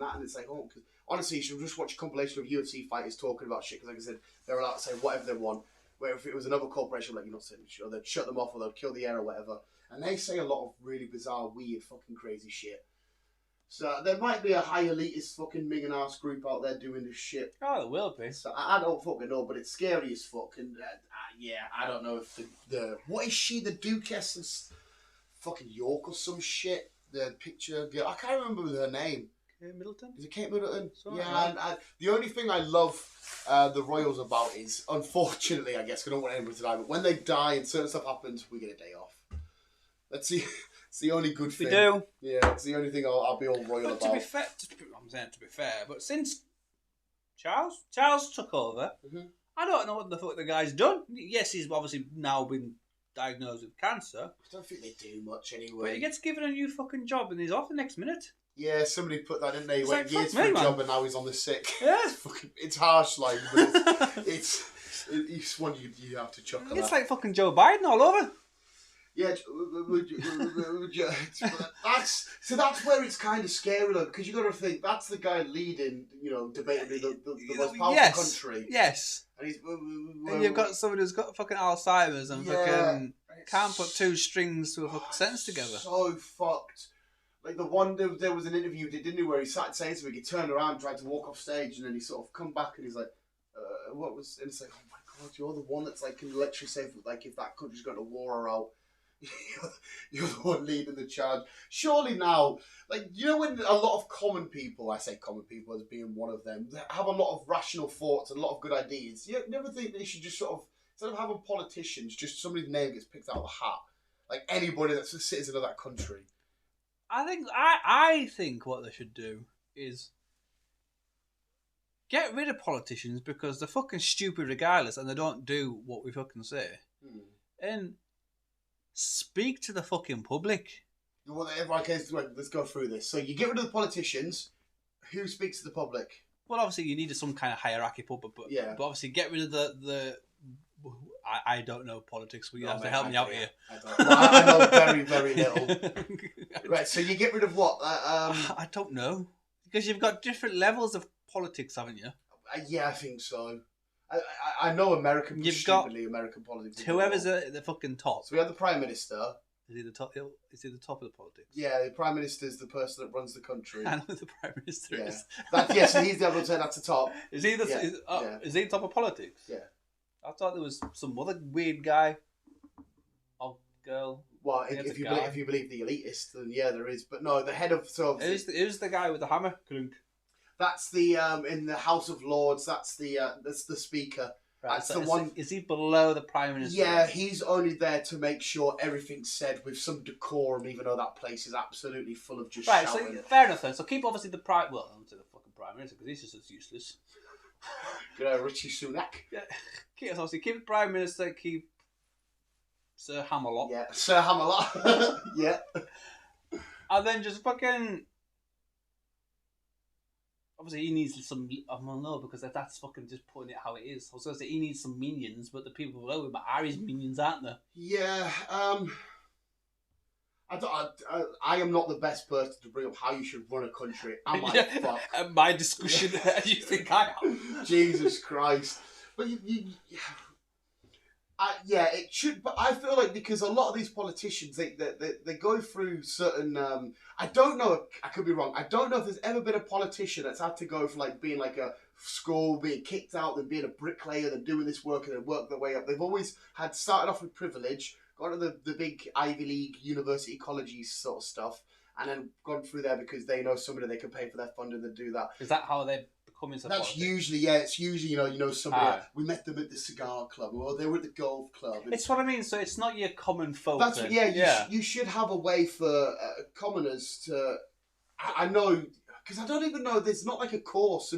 S1: that, and it's like, oh, because honestly, you should just watch a compilation of UFC fighters talking about shit. Because like I said, they're allowed to say whatever they want. Where if it was another corporation, like you're not saying shit, or they'd shut them off or they'd kill the air or whatever. And they say a lot of really bizarre, weird, fucking crazy shit. So there might be a high elitist fucking minging ass group out there doing this shit.
S2: Oh, there will be.
S1: So I don't fucking know, but it's scary as fuck. And I don't know if the what is she, the Duchess of fucking York or some shit? The picture girl, I can't remember her name.
S2: Kate Middleton?
S1: Is it Kate Middleton?
S2: Sorry,
S1: yeah, and the only thing I love the royals about is, unfortunately, I guess, I don't want anybody to die, but when they die and certain stuff happens, we get a day off. That's the only good thing.
S2: We do.
S1: Yeah, it's the only thing I'll be all royal about.
S2: To be fair, I'm saying to be fair, but since Charles took over, I don't know what the fuck the guy's done. Yes, he's obviously now been diagnosed with cancer. I
S1: don't think they do much anyway.
S2: But he gets given a new fucking job and he's off the next minute.
S1: Yeah, somebody put that in there. He went
S2: like,
S1: years for a job and now he's on the sick.
S2: Yeah.
S1: It's harsh, like, but it's one you have to chuckle at.
S2: It's like fucking Joe Biden all over.
S1: Yeah, that's where it's kind of scary, though, because you got to think that's the guy leading, debatably the most powerful country.
S2: Yes.
S1: And he's
S2: and you've got someone who's got fucking Alzheimer's and fucking can't put two strings to a fucking sentence together.
S1: So fucked. Like the one, there was an interview he did, didn't he, where he started saying something, he turned around, tried to walk off stage, and then he sort of come back and he's like, what was, and it's like, oh my God, you're the one that's like, can literally say, like, if that country's going to war or out, you're the one leading the charge. Surely now, like, when a lot of common people, I say common people as being one of them, have a lot of rational thoughts and a lot of good ideas, you never think they should just sort of, instead of having politicians, just somebody's name gets picked out of a hat. Like anybody that's a citizen of that country.
S2: I think what they should do is get rid of politicians because they're fucking stupid regardless and they don't do what we fucking say. And speak to the fucking public.
S1: Well, okay, let's go through this. So you get rid of the politicians. Who speaks to the public?
S2: Well, obviously you need some kind of hierarchy, but obviously get rid of the I don't know politics, but you have to help me out here.
S1: I know very, very little. Right, so you get rid of what?
S2: I don't know. Because you've got different levels of politics, haven't you?
S1: Yeah, I think so. I know American politics.
S2: Whoever's at the fucking top.
S1: So we have the Prime Minister.
S2: Is he the top? Is he the top of the politics?
S1: Yeah, the Prime Minister is the person that runs the country.
S2: I know who the Prime Minister is.
S1: So he's the other one. That's the top.
S2: Is he is he the top of politics?
S1: Yeah.
S2: I thought there was some other weird guy or girl.
S1: Well, if you believe the elitist, then yeah, there is. But no, the head of
S2: who's the guy with the hammer?
S1: That's the in the House of Lords. That's the speaker.
S2: Right,
S1: That's
S2: so
S1: the one.
S2: is he below the Prime Minister?
S1: Yeah, he's only there to make sure everything's said with some decorum, even though that place is absolutely full of just
S2: Right,
S1: shouting.
S2: so fair enough then. So keep obviously the Prime... Well, I'm to the fucking Prime Minister, because he's just as useless.
S1: Richie Sunak.
S2: Yeah, obviously keep the Prime Minister, keep Sir Hammerlock.
S1: Yeah, Sir Hammerlock. Yeah.
S2: And then just fucking... Obviously, he needs some... Well, no, because that's fucking just putting it how it is. I was going to say he needs some minions, but the people below him are his minions, aren't they?
S1: Yeah, I am not the best person to bring up how you should run a country. Am I? Fuck.
S2: My discussion, you think I am?
S1: Jesus Christ. But yeah, it should. But I feel like because a lot of these politicians, they go through certain. I don't know. I could be wrong. I don't know if there's ever been a politician that's had to go from like being like a school, being kicked out, then being a bricklayer, then doing this work, and then work their way up. They've always had started off with privilege, gone to the big Ivy League university colleges sort of stuff, and then gone through there because they know somebody they can pay for their funding to do that.
S2: Is that how they become into
S1: That's
S2: politics?
S1: usually, yeah, it's usually, you know somebody, we met them at the cigar club, or they were at the golf club.
S2: It's what I mean, so it's not your common folk.
S1: That's
S2: then.
S1: you should have a way for commoners to, I know, because I don't even know, there's not like a course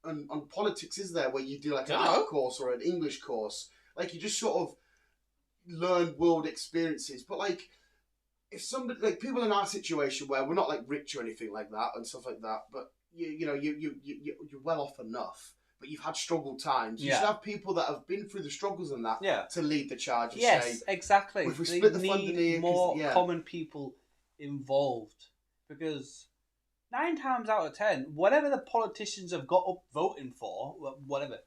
S1: on politics, is there, where you do like an art course or an English course, like you just sort of learn world experiences, but like, if somebody, like people in our situation where we're not like rich or anything like that and stuff like that, but you're well off enough, but you've had struggle times. You should have people that have been through the struggles and that to lead the charge. And
S2: yes,
S1: say,
S2: exactly.
S1: If we split the funding here,
S2: more common people involved, because 9 times out of 10, whatever the politicians have got up voting for, whatever,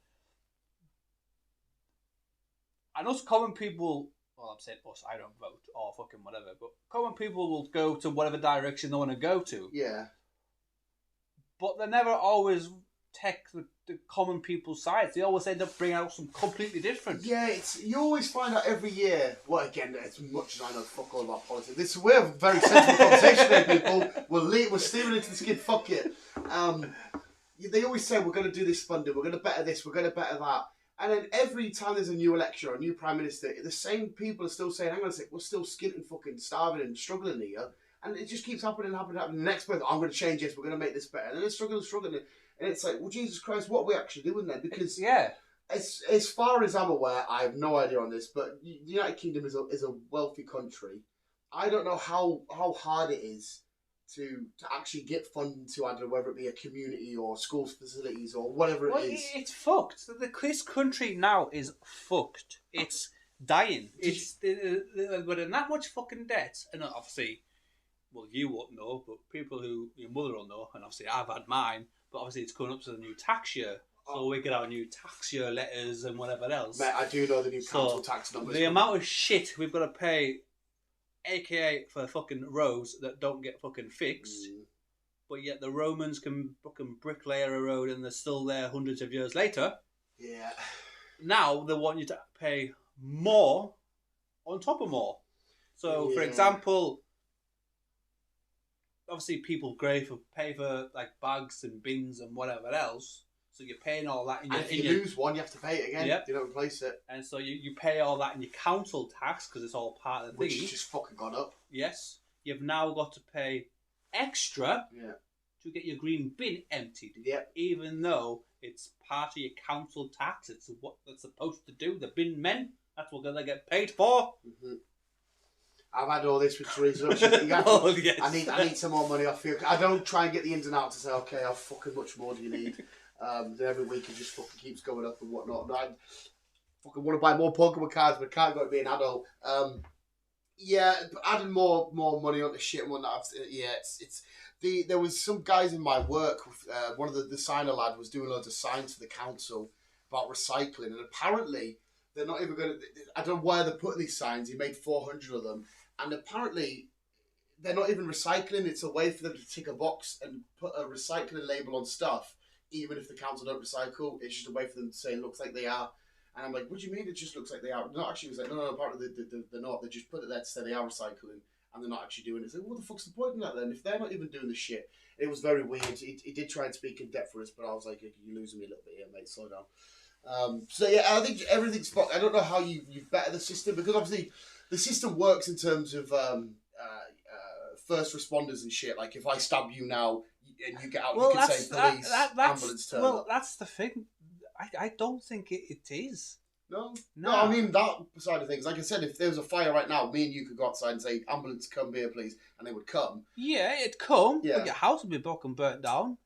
S2: and us common people. Well, I'm saying us, I don't vote, or fucking whatever, but common people will go to whatever direction they want to go to.
S1: Yeah.
S2: But they never always take the common people's sides. They always end up bringing out some completely different.
S1: Yeah, you always find out every year. Well, again, as much as I know fuck all about politics, we're a very sensible conversation here, people. We're steering into the skid, fuck it. They always say, we're going to do this funding, we're going to better this, we're going to better that. And then every time there's a new election or a new prime minister, the same people are still saying, hang on a sec, we're still skint and fucking starving and struggling here. And it just keeps happening. The next person, I'm going to change this, we're going to make this better. And then they're struggling. And it's like, well, Jesus Christ, what are we actually doing then? Because as far as I'm aware, I have no idea on this, but the United Kingdom is a wealthy country. I don't know how hard it is to actually get funding to, I don't know, whether it be a community or school facilities or whatever it is.
S2: It's fucked. This country now is fucked. It's dying. We're in that much fucking debt. And obviously, well, you won't know, but people who, your mother will know, and obviously I've had mine, but obviously it's coming up to the new tax year. So we get our new tax year letters and whatever else.
S1: Mate, I do know the new council tax numbers.
S2: The amount of shit we've got to pay, aka for fucking roads that don't get fucking fixed, but yet the Romans can fucking bricklayer a road and they're still there hundreds of years later.
S1: Yeah.
S2: Now they want you to pay more on top of more. So, for example, obviously people pay for like bags and bins and whatever else. So you're paying all that.
S1: And if you lose one, you have to pay it again. Yep. You don't replace it.
S2: And so you pay all that in your council tax because it's all part of the
S1: Which
S2: thing.
S1: has just fucking gone up.
S2: Yes. You've now got to pay extra to get your green bin emptied.
S1: Yep.
S2: Even though it's part of your council tax. It's what they're supposed to do. The bin men, that's what they get paid for.
S1: Mm-hmm. I've had all this with Teresa.
S2: Yes.
S1: I need some more money off you. I don't try and get the ins and outs to say, okay, how fucking much more do you need? Then every week it just fucking keeps going up and whatnot. And I fucking want to buy more Pokemon cards, but can't go to be an adult. Adding more money onto shit and whatnot. There was some guys in my work. One of the signer lad was doing loads of signs for the council about recycling, and apparently they're not even going to. I don't know why they're putting these signs. He made 400 of them, and apparently they're not even recycling. It's a way for them to tick a box and put a recycling label on stuff. Even if the council don't recycle, it's just a way for them to say it looks like they are. And I'm like, what do you mean it just looks like they are? No, actually, it was like, no, apparently they're not. They just put it there to say they are recycling, and they're not actually doing it. It's like, what the fuck's the point in that then? If they're not even doing the shit. It was very weird. He did try and speak in depth for us, but I was like, you're losing me a little bit here, mate. Slow down. So yeah, I think everything's fucked. I don't know how you better the system, because obviously the system works in terms of first responders and shit. Like if I stab you now and you get out, you can say police, ambulance turn up.
S2: That's the thing. I don't think it is.
S1: No, I mean that side of things. Like I said, if there was a fire right now, me and you could go outside and say, "Ambulance, come here, please," and they would come.
S2: Yeah, it'd come.
S1: Yeah.
S2: But your house would be fucking burnt down.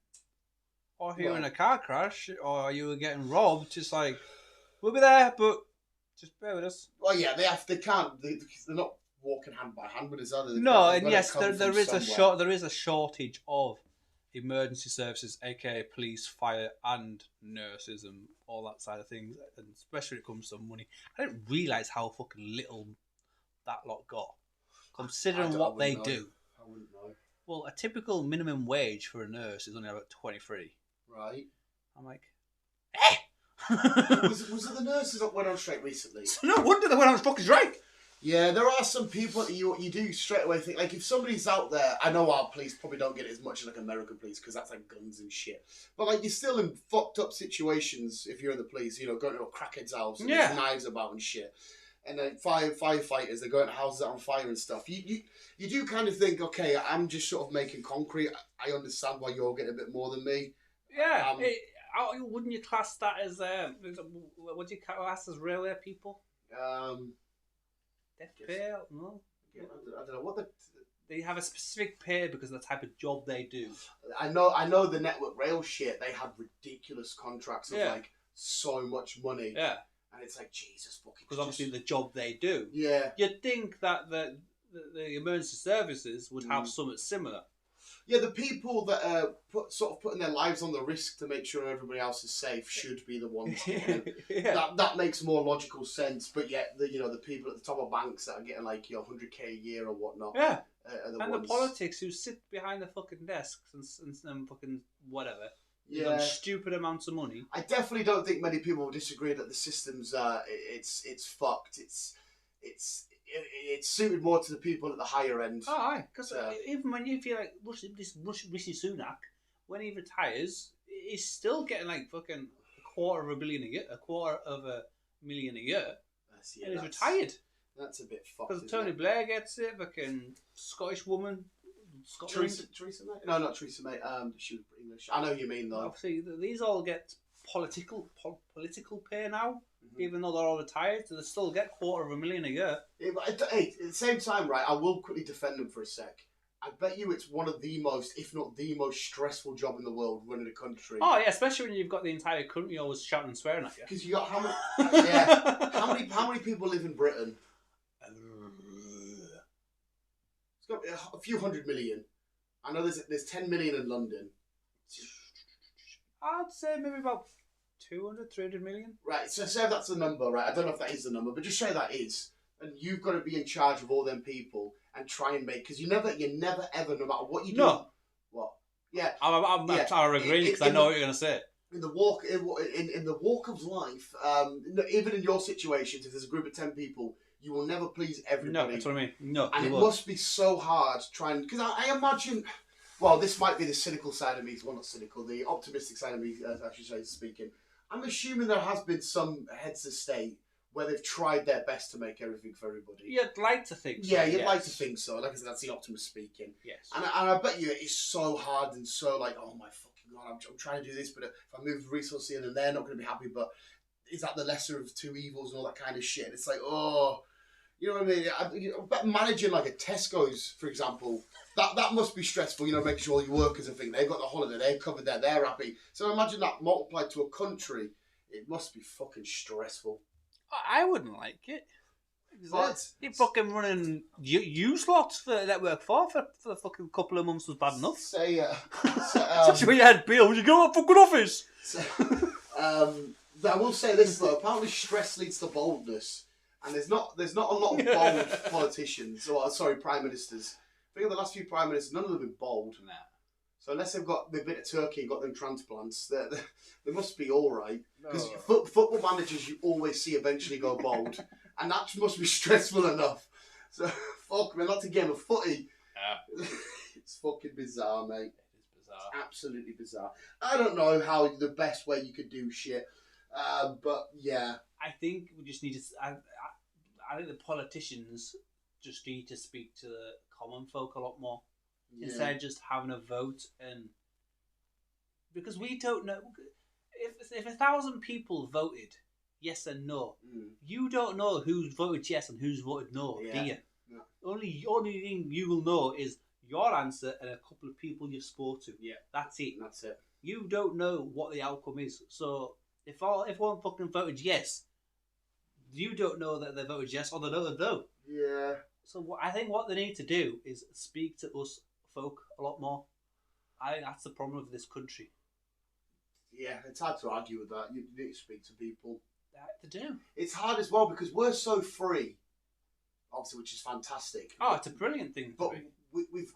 S2: Or if you're in a car crash, or you were getting robbed, just like, we'll be there, but just bear with us.
S1: Well, yeah, they're not walking hand by hand with us, are they?
S2: No, and yes, there is a shortage of emergency services, aka police, fire, and nurses, and all that side of things, and especially when it comes to money. I didn't realise how fucking little that lot got, considering what they do.
S1: I wouldn't know.
S2: Well, a typical minimum wage for a nurse is only about 23.
S1: Right.
S2: I'm like,
S1: was it the nurses that went on strike recently?
S2: No wonder they went on fucking strike.
S1: Yeah, there are some people that you do straight away think, like, if somebody's out there, I know our police probably don't get it as much as like American police because that's like guns and shit. But like, you're still in fucked up situations if you're in the police, you know, going to a crackhead's house and there's knives about and shit. And then firefighters, they're going to houses that are on fire and stuff. You do kind of think, okay, I'm just sort of making concrete. I understand why you're getting a bit more than me.
S2: Yeah. Wouldn't you class that as would you class as railway people? Death pay? No.
S1: Yeah, I don't know what
S2: they have a specific pay because of the type of job they do.
S1: I know the Network Rail shit. They have ridiculous contracts of like so much money.
S2: Yeah.
S1: And it's like, Jesus fucking.
S2: Because obviously the job they do.
S1: Yeah.
S2: You'd think that the emergency services would have something similar.
S1: Yeah, the people that are putting their lives on the risk to make sure everybody else is safe should be the ones. That makes more logical sense. But yet, the people at the top of banks that are getting like $100K a year or whatnot.
S2: Yeah.
S1: Are
S2: and
S1: ones.
S2: the politics who sit behind the fucking desks and fucking whatever.
S1: Yeah.
S2: On stupid amounts of money.
S1: I definitely don't think many people will disagree that the system's it's fucked. It's suited more to the people at the higher end.
S2: Oh, aye. Because even when you feel like Rishi Sunak, when he retires, he's still getting like fucking $250 million a year, $250,000 a year, and he's retired.
S1: That's a bit fucked.
S2: Because Tony Blair gets it, fucking Scottish woman.
S1: Theresa May? No, not Theresa May. She was English. I know who you mean though.
S2: Obviously, these all get political pay now. Even though they're all retired, they still get $250,000 a year.
S1: Yeah, but hey, at the same time, right, I will quickly defend them for a sec. I bet you it's one of the most, if not the most stressful job in the world running a country.
S2: Oh yeah, especially when you've got the entire country always shouting and swearing at you.
S1: Because you got how many? Yeah, how many people live in Britain? It's got a few 100 million. I know there's 10 million in London.
S2: I'd say maybe about 200, 300 million.
S1: Right, so say that's the number, right? I don't know if that is the number, but just say that is. And you've got to be in charge of all them people and try and make, because you never ever, no matter what you do.
S2: No.
S1: What? Yeah.
S2: I'm agreeing because I know what you're going to say.
S1: In the walk of life, even in your situations, if there's a group of 10 people, you will never please everybody.
S2: No, that's what I mean. No,
S1: and it must be so hard trying, because I imagine. Well, this might be the cynical side of me. Well, not cynical, the optimistic side of me, I should say, speaking. I'm assuming there has been some heads of state where they've tried their best to make everything for everybody.
S2: You'd like to think so.
S1: Yeah, you'd like to think so. Like I said, that's the optimist speaking.
S2: Yes.
S1: And I bet you it's so hard and so like, oh my fucking God, I'm trying to do this, but if I move resources in and they're not going to be happy, but is that the lesser of two evils and all that kind of shit? It's like, oh, you know what I mean? I bet managing like a Tesco's, for example, that must be stressful, making sure all your workers and things, they've got the holiday, they've covered there, they're happy. So imagine that multiplied to a country, it must be fucking stressful.
S2: I wouldn't like it.
S1: But
S2: you're fucking running use lots for Network 4 for the fucking couple of months was bad enough. Especially when you had bills, you go to the fucking office.
S1: I will say this though, apparently stress leads to boldness. And there's not a lot of bold politicians, prime ministers. I think of the last few prime ministers, none of them have been bold.
S2: Nah.
S1: So unless they've been to Turkey and got them transplants, they must be all right. Because football managers you always see eventually go bold. And that must be stressful enough. So, fuck, man, not to game of footy.
S2: Yeah.
S1: It's fucking bizarre, mate.
S2: It is bizarre.
S1: Absolutely bizarre. I don't know how the best way you could do shit. But yeah,
S2: I think we just need to. I think the politicians just need to speak to the common folk a lot more instead of just having a vote, and because we don't know if 1,000 people voted yes and no, you don't know who's voted yes and who's voted no, do you?
S1: Yeah.
S2: Only thing you will know is your answer and a couple of people you spoke to.
S1: Yeah,
S2: that's it.
S1: That's it.
S2: You don't know what the outcome is. So if everyone fucking voted yes, you don't know that they voted yes or they don't know.
S1: Yeah.
S2: So I think what they need to do is speak to us folk a lot more. I think that's the problem with this country.
S1: Yeah, it's hard to argue with that. You need to speak to people.
S2: They do.
S1: It's hard as well because we're so free, obviously, which is fantastic.
S2: Oh, it's a brilliant thing.
S1: But we've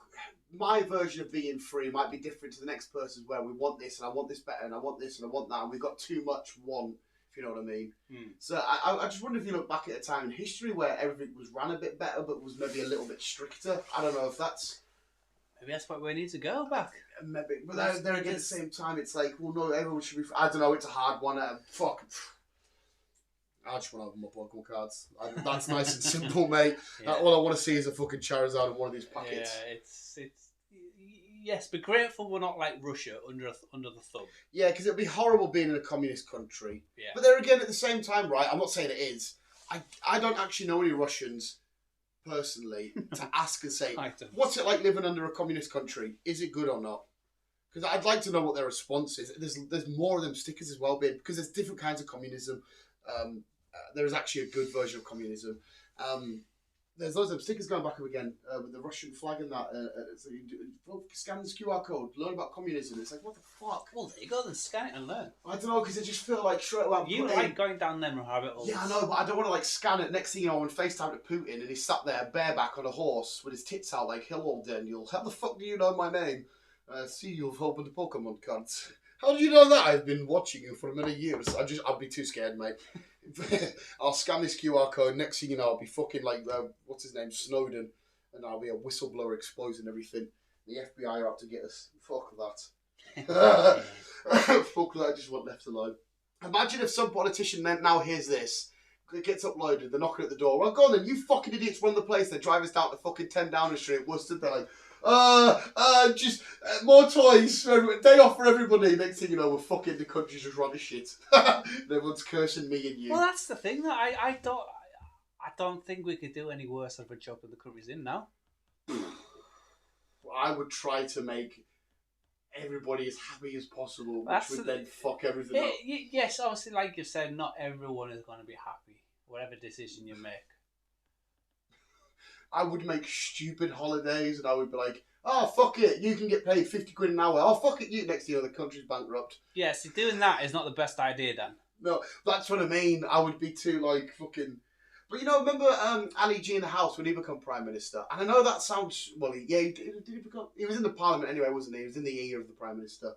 S1: my version of being free might be different to the next person's, where we want this and I want this better and I want this and I want that, and we've got too much want, if you know what I mean. So I just wonder if you look back at a time in history where everything was ran a bit better but was maybe a little bit stricter. I don't know if that's...
S2: Maybe that's why we need to go back.
S1: Maybe. But then again, at the same time, it's like, well, no, everyone should be... I don't know, it's a hard one. Fuck. I just want to have my Pokemon cards. That's nice and simple, mate.
S2: Yeah.
S1: All I want to see is a fucking Charizard in one of these packets.
S2: Yeah, it's yes, be grateful we're not like Russia under the thumb.
S1: Yeah, because it'd be horrible being in a communist country.
S2: Yeah.
S1: But there again, at the same time, right, I'm not saying it is. I don't actually know any Russians personally to ask and say, what's it like living under a communist country? Is it good or not? Because I'd like to know what their response is. There's more of them stickers as well, because there's different kinds of communism. There is actually a good version of communism. There's loads of them stickers going back up again with the Russian flag and that. So you scan this QR code, learn about communism. It's like, what the fuck?
S2: Well, there you go, then scan it and learn.
S1: I don't know, because I just feel like straight away.
S2: You like going down them rabbit holes.
S1: Yeah, I know, but I don't want to like scan it. Next thing you know, I'm on FaceTime to Putin and he's sat there bareback on a horse with his tits out like, hello, Daniel. How the fuck do you know my name? See, you've opened the Pokemon cards. How do you know that? I've been watching you for many years. I'd be too scared, mate. I'll scan this QR code. Next thing you know, I'll be fucking like, what's his name, Snowden, and I'll be a whistleblower exposing everything. The FBI are out to get us. Fuck that. Fuck that. I just want left alone. Imagine if some politician now hears this. It gets uploaded. They're knocking at the door. Well, go on then. You fucking idiots run the place. They drive us down to fucking 10 Downing Street, Worcester. They're like, just more toys for everyone. Day off for everybody. Next thing you know, we're fucking the country's just run to shit. Everyone's cursing me and you.
S2: Well, that's the thing that I don't think we could do any worse of a job than the country's in now.
S1: I would try to make everybody as happy as possible, which would then fuck everything up.
S2: Yes, obviously, like you said, not everyone is going to be happy, whatever decision you make.
S1: I would make stupid holidays and I would be like, oh, fuck it, you can get paid 50 quid an hour. Oh, fuck it, you next year the country's bankrupt.
S2: Yeah, see, doing that is not the best idea, Dan.
S1: No, that's what I mean. I would be too, like, fucking... But, you know, remember Ali G in the House when he became Prime Minister? And I know that sounds... Well, did he become... He was in the Parliament anyway, wasn't he? He was in the ear of the Prime Minister.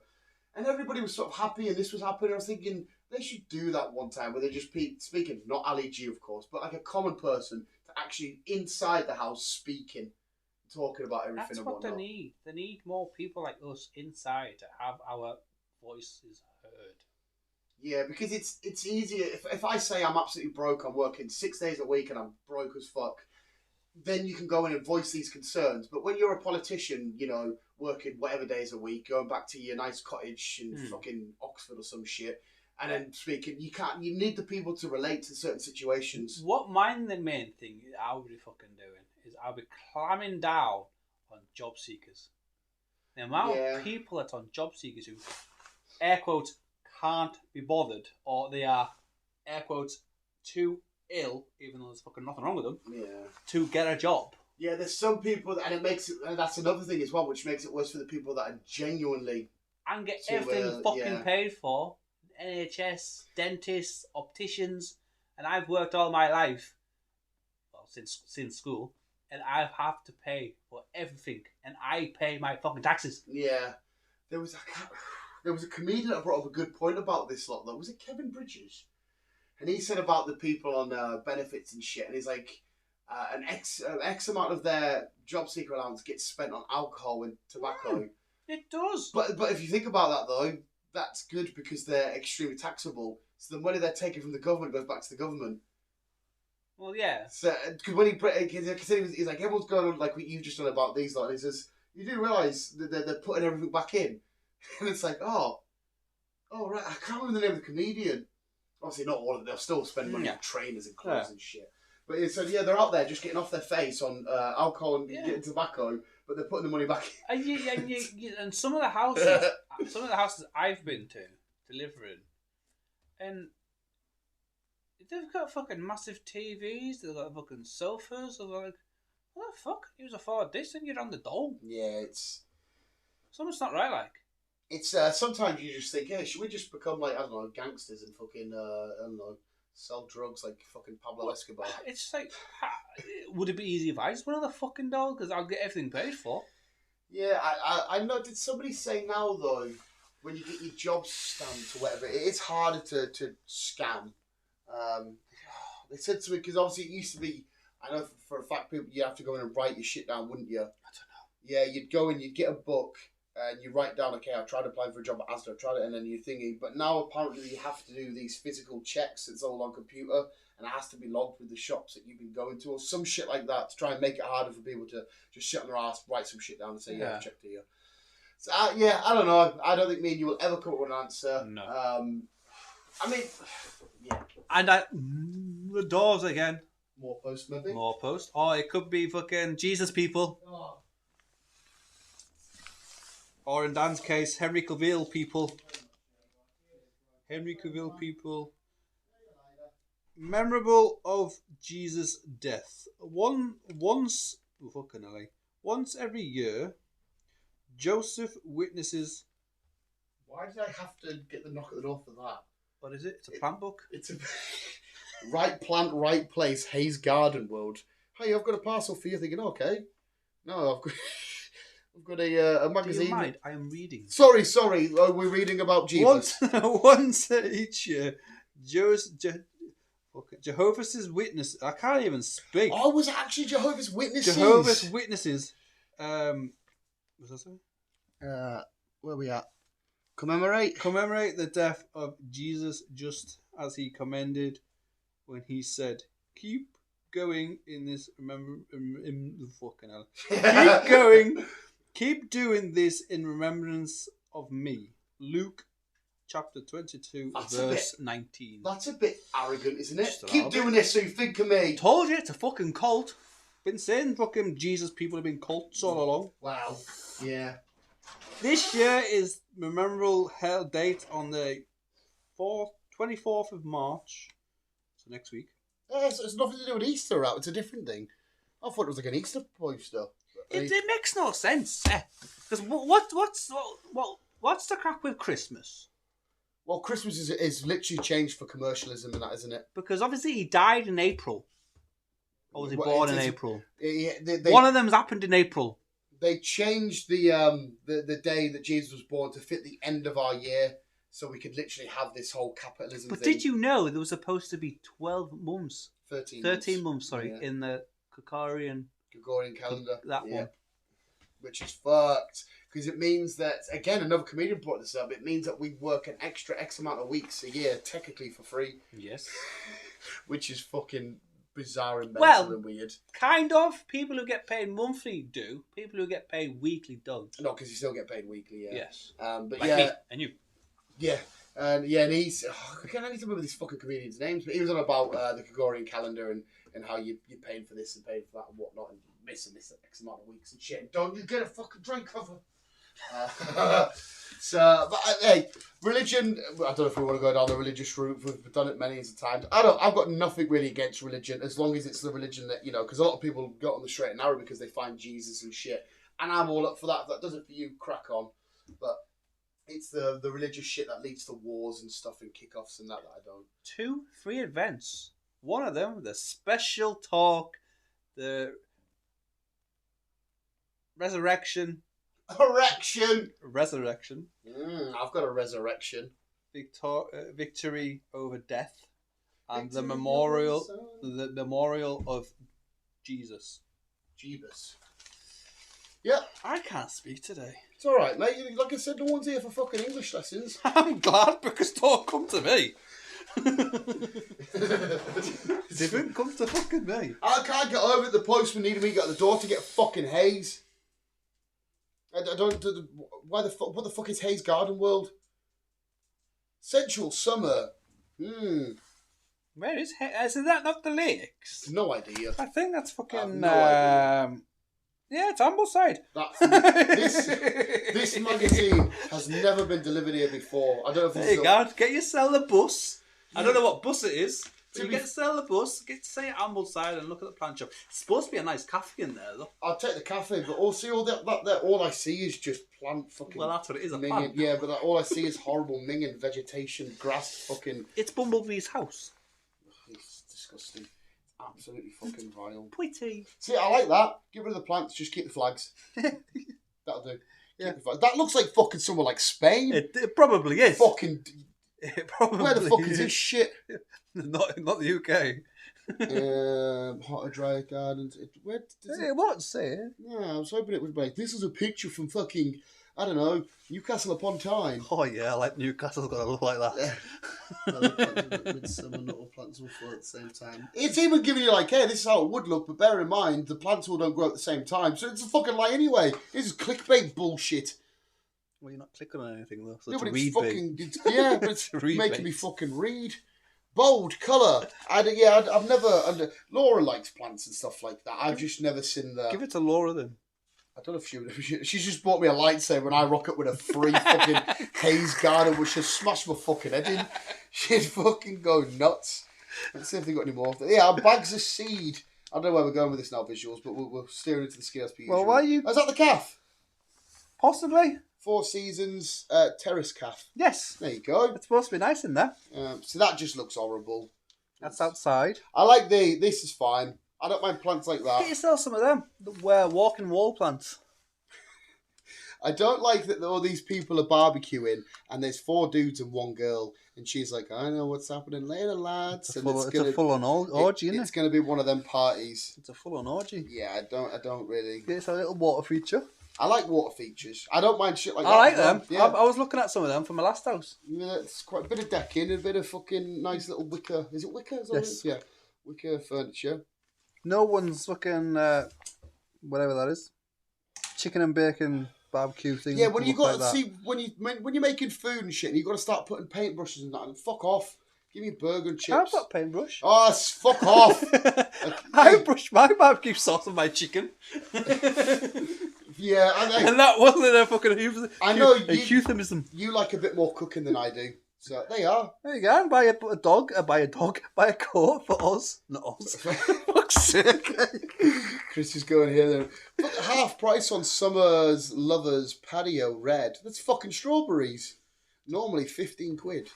S1: And everybody was sort of happy and this was happening. I was thinking, they should do that one time where they just speaking, not Ali G, of course, but like a common person to actually inside the house speaking, talking about everything.
S2: That's
S1: and
S2: what
S1: whatnot.
S2: they need. They need more people like us inside to have our voices heard.
S1: Yeah, because it's easier. If I say I'm absolutely broke, I'm working 6 days a week and I'm broke as fuck, then you can go in and voice these concerns. But when you're a politician, you know, working whatever days a week, going back to your nice cottage in fucking Oxford or some shit, and then speaking, you need the people to relate to certain situations.
S2: The main thing I would be fucking doing is I'll be clamming down on job seekers. The amount of people that's on job seekers who, air quotes, can't be bothered, or they are, air quotes, too ill, even though there's fucking nothing wrong with them, to get a job. Yeah, there's some people, and that's another thing as well, which makes it worse for the people that are genuinely... And get everything fucking paid for. NHS, dentists, opticians, and I've worked all my life, well, since school, and I have to pay for everything, and I pay my fucking taxes. Yeah. There was a comedian that brought up a good point about this lot, though. Was it Kevin Bridges? And he said about the people on benefits and shit, and he's like, an X amount of their job seeker allowance gets spent on alcohol and tobacco. It does. But if you think about that, though, that's good because they're extremely taxable.
S1: So the money they're taking from the government goes back to the government.
S2: Well, yeah.
S1: So, because when he's like, everyone's going on like what you've just done about these lot. And he says, you do realise that they're putting everything back in, and it's like, oh right, I can't remember the name of the comedian. Obviously, not all of them. They'll still spend money on trainers and clothes and shit. But so yeah, they're out there just getting off their face on alcohol and getting tobacco, but they're putting the money back in.
S2: And some of the houses I've been to live in, and they've got fucking massive TVs. They've got fucking sofas. They're like, what the fuck? You afford this and you're on the dole.
S1: Yeah, it's
S2: something's not right. Like,
S1: it's sometimes you just think, should we just become like, I don't know, gangsters and fucking I don't know, sell drugs like fucking Pablo Escobar?
S2: It's like, would it be easy if I just went on the fucking dole because I'll get everything paid for?
S1: Yeah, I know. Did somebody say now though, when you get your job stamped or whatever, it's harder to scam. They said to me, because obviously it used to be, I know for a fact, people, you have to go in and write your shit down, wouldn't you? I don't know. Yeah, you'd go and you'd get a book and you write down, okay, I tried applying for a job at Asda, I tried it, and then you're thinking, but now apparently you have to do these physical checks. It's all on computer and it has to be logged with the shops that you've been going to or some shit like that to try and make it harder for people to just sit on their ass, write some shit down and say, yeah, I've checked here. So, I don't know. I don't think me and you will ever come up with an answer.
S2: No.
S1: I mean, yeah.
S2: And the doors again.
S1: More post, maybe?
S2: More post. Oh, it could be fucking Jesus people.
S1: Oh.
S2: Or in Dan's case, Henry Cavill people. Henry Cavill people. Memorable of Jesus' death. Once every year, Joseph witnesses.
S1: Why did I have to get the knock at the door for that?
S2: What is it? It's a plant book?
S1: It's a right plant, right place, Hayes Garden World. Hey, I've got a parcel for you. Thinking, okay. No, I've got a magazine.
S2: Do you mind? I am reading.
S1: Sorry. We're reading about Jesus.
S2: Once each year, Jehovah's Witnesses. I can't even speak.
S1: Oh, was it actually Jehovah's Witnesses?
S2: Jehovah's Witnesses. What's that say?
S1: Where we at? Commemorate
S2: the death of Jesus, just as he commended when he said, "Keep going in this. Fucking hell. Keep going. Keep doing this in remembrance of me." Luke chapter 22, verse 19.
S1: That's a bit arrogant, isn't it? Keep doing this so you think of me.
S2: Told you, it's a fucking cult. Been saying fucking Jesus people have been cults all along.
S1: Wow. Yeah.
S2: This year is memorable hell date on the 24th of March. So next week.
S1: It's nothing to do with Easter out. It's a different thing. I thought it was like an Easter poster.
S2: It makes no sense. Because what's the crack with Christmas?
S1: Well, Christmas is literally changed for commercialism and that, isn't it?
S2: Because obviously he died in April. Or was he born in April?
S1: One
S2: of them's happened in April.
S1: They changed the day that Jesus was born to fit the end of our year, so we could literally have this whole capitalism
S2: But
S1: thing.
S2: did you know there was supposed to be 12 months?
S1: 13
S2: months, in the Gregorian
S1: calendar.
S2: That one.
S1: Which is fucked. Because it means that, again, another comedian brought this up, it means that we work an extra X amount of weeks a year, technically for free.
S2: Yes.
S1: Which is fucking bizarre and mental and weird.
S2: Kind of. People who get paid monthly do. People who get paid weekly don't.
S1: No, because you still get paid weekly, yeah.
S2: Yes.
S1: But
S2: like
S1: yeah.
S2: me and you.
S1: Yeah. And he's... I can't need to remember these fucking comedians' names, but he was on about the Gregorian calendar and how you're paying for this and paying for that and whatnot and missing this X amount of weeks and shit. And don't you get a fucking drink cover. Hey, religion, I don't know if we want to go down the religious route. We've done it many times. I've got nothing really against religion as long as it's the religion that, because a lot of people go on the straight and narrow because they find Jesus and shit. And I'm all up for that. If that does it for you, crack on. But it's the religious shit that leads to wars and stuff and kickoffs and that I don't.
S2: 2 free events. One of them, the special talk, the resurrection. Resurrection.
S1: I've got a resurrection.
S2: Victory over death, and the memorial of Jesus.
S1: Jeebus. Yeah.
S2: I can't speak today.
S1: It's all right, mate. Like I said, no one's here for fucking English lessons.
S2: I'm glad because don't come to me. Different comes to fucking me.
S1: I can't get over it. The postman needed me to get at the door to get fucking Haze. I don't. Why the fuck? What the fuck is Haze Garden World? Sensual Summer.
S2: Where is Is that not the lakes?
S1: No idea.
S2: I think that's fucking.
S1: No idea.
S2: Yeah, it's Ambleside.
S1: This magazine has never been delivered here before. I don't know if
S2: There you go. Get yourself a bus. Yeah. I don't know what bus it is. So you get to sell the bus, get to say Ambleside and look at the plant shop. It's supposed to be a nice cafe in there, though.
S1: I'll take the cafe, but all I see is just plant fucking.
S2: Well, that's what it is, a
S1: minging.
S2: plant.
S1: Yeah, but all I see is horrible minging, vegetation, grass, fucking.
S2: It's Bumblebee's house.
S1: It's disgusting. Absolutely fucking vile.
S2: Pretty.
S1: See, I like that. Get rid of the plants, just keep the flags. That'll do.
S2: Yeah.
S1: That looks like fucking somewhere like Spain.
S2: It probably is.
S1: Fucking.
S2: It probably
S1: Where the fuck is
S2: is
S1: this shit?
S2: Not the UK.
S1: Hotter, drier gardens. Where does it?
S2: What's it?
S1: Yeah, I was hoping it would be like, this is a picture from fucking, I don't know, Newcastle upon Tyne.
S2: Oh yeah, like Newcastle's got to look like that.
S1: Midsummer, not all plants will flow at the same time. It's even giving you like, hey, this is how it would look, but bear in mind, the plants all don't grow at the same time, so it's a fucking lie anyway. This is clickbait bullshit.
S2: Well, you're not clicking on anything though, so
S1: No,
S2: it's
S1: but
S2: a read
S1: fucking, yeah, but it's
S2: read
S1: making
S2: bait.
S1: me fucking read. Bold colour. I've never. Laura likes plants and stuff like that. I've just never seen the.
S2: Give it to Laura then.
S1: I don't know if she's just bought me a lightsaber and I rock up with a free fucking Haze Garden, which she'll smash my fucking head in. She'd fucking go nuts. Let's see if they got any more. Yeah, bags of seed. I don't know where we're going with this now, visuals, but we're steering into the scales per usual.
S2: Well, why are you?
S1: Is that the calf?
S2: Possibly.
S1: 4 Seasons terrace calf.
S2: Yes.
S1: There you go.
S2: It's supposed to be nice in there.
S1: So that just looks horrible.
S2: That's outside.
S1: I like this is fine. I don't mind plants like that.
S2: Get yourself some of them. The walking wall plants.
S1: I don't like that all these people are barbecuing and there's 4 dudes and 1 girl and she's like, I know what's happening later, lads.
S2: It's a full-on orgy, isn't it?
S1: It's going to be one of them parties.
S2: It's a full-on orgy.
S1: Yeah, I don't really.
S2: It's a little water feature.
S1: I like water features. I don't mind shit like that.
S2: I like them.
S1: Yeah.
S2: I was looking at some of them from my last house.
S1: Yeah, it's quite a bit of decking, a bit of fucking nice little wicker. Is it wicker? Is that
S2: Yes.
S1: what it is? Yeah, wicker furniture.
S2: No one's fucking whatever that is. Chicken and bacon barbecue thing.
S1: Yeah, when you got
S2: like
S1: see when you're making food and shit, and you got to start putting paintbrushes and that. And fuck off. Give me a burger and chips.
S2: I've got paintbrush.
S1: Oh, fuck off.
S2: I brushed my barbecue sauce on my chicken.
S1: Yeah,
S2: and that wasn't a fucking euphemism.
S1: You like a bit more cooking than I do. So there you are.
S2: There you go. Buy a coat for us. Not us. Fuck's sake.
S1: Chris is going here then. Look, half price on Summer's Lovers Patio Red. That's fucking strawberries. Normally 15 quid.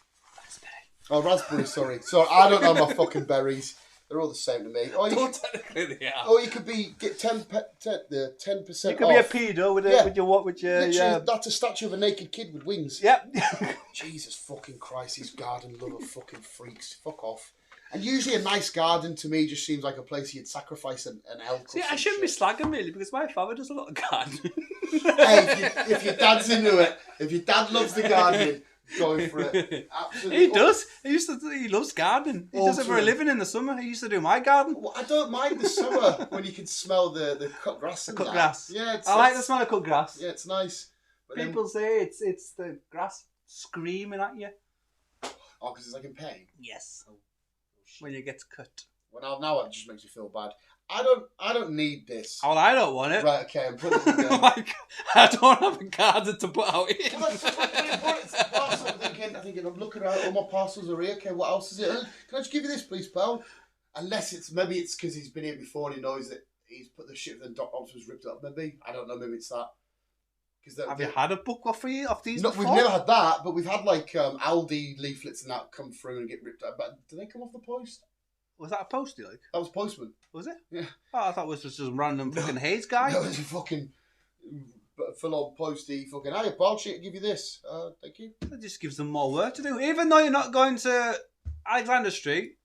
S1: Oh, raspberries, sorry. So I don't know my fucking berries. They're all the same to me.
S2: Technically they are.
S1: Or you could get 10%
S2: You could
S1: off.
S2: be a pedo with your
S1: Literally, that's a statue of a naked kid with wings.
S2: Yep.
S1: Jesus fucking Christ, these garden lover fucking freaks. Fuck off. And usually a nice garden to me just seems like a place you'd sacrifice an elk.
S2: See, I shouldn't be slagging really because my father does a lot of gardening.
S1: Hey, if your dad's into it, if your dad loves the gardening, go for it. Absolutely.
S2: He does. He loves gardening. He does it for a living in the summer. He used to do my garden.
S1: Well, I don't mind the summer when you can smell the cut grass.
S2: The cut grass.
S1: Yeah,
S2: I like the smell of cut grass.
S1: Yeah, it's nice. But
S2: People say it's the grass screaming at you.
S1: Oh, because it's like in pain.
S2: Yes. When you get cut.
S1: Well, now it just makes me feel bad. I don't need this.
S2: Well, I don't want it.
S1: Right, okay, I'm putting it again.
S2: I don't have a garden to put out here.
S1: I'm thinking, I'm looking around, all my parcels are here. Okay, what else is it? Can I just give you this, please, pal? Unless maybe it's because he's been here before and he knows that he's put the shit that Doc Ops was ripped up. Maybe I don't know. Maybe it's that.
S2: Have you had a book off these?
S1: No,
S2: before?
S1: we've never had that, but we've had like Aldi leaflets and that come through and get ripped up. But do they come off the post?
S2: Was that a postie like?
S1: That was postman.
S2: Was it?
S1: Yeah.
S2: Oh, I thought it was just some random fucking Haze guy.
S1: No, it was a fucking full-on postie. Fucking, hey, pal, shit, give you this. Thank you.
S2: That just gives them more work to do. Even though you're not going to Alexander Street,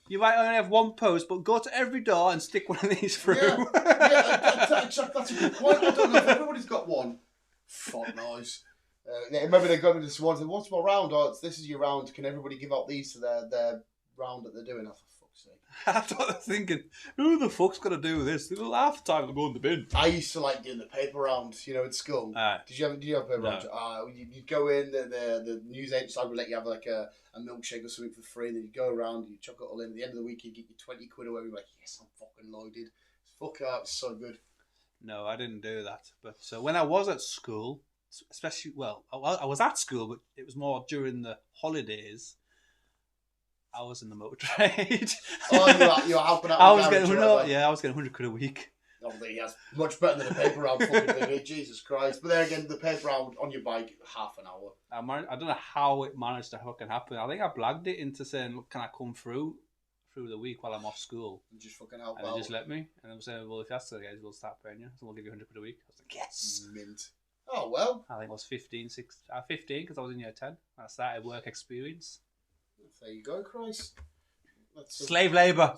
S2: you might only have one post, but go to every door and stick one of these through.
S1: Yeah, that's a good point. I don't know if everybody's got one. Fuck knows. Remember they got me this one. What's my round? Oh, this is your round. Can everybody give out these to their round that they're doing? Oh, for fuck's sake!
S2: I thought thinking, who the fuck's gonna do this? Half the time they'll go in the bin.
S1: I used to like doing the paper round, in school. Did you have a paper round? You'd go in, the news agent would let you have like a milkshake or something for free, and then you'd go around, you'd chuck it all in. At the end of the week, you'd get your 20 quid away. You'd be like, yes, I'm fucking loaded. Fuck out, it's so good.
S2: No, I didn't do that. But when I was at school, especially, I was at school, but it was more during the holidays. I was in the motor trade.
S1: Oh, you're helping out.
S2: I was getting 100 quid a week.
S1: Oh, that's much better than a paper round fucking thing. Jesus Christ! But then again, the paper round on your bike, half an hour.
S2: I don't know how it managed to fucking happen. I think I blagged it into saying, "Look, can I come through the week while I'm off school?"
S1: And just fucking help
S2: and
S1: out.
S2: they just let me. And I was saying, "Well, if that's the case, we'll start paying you. So we'll give you 100 quid a week." I was like, "Yes."
S1: Mint. Oh well.
S2: I think I was 15 because I was in year 10. I started work experience.
S1: There you go, Christ.
S2: Slave labour.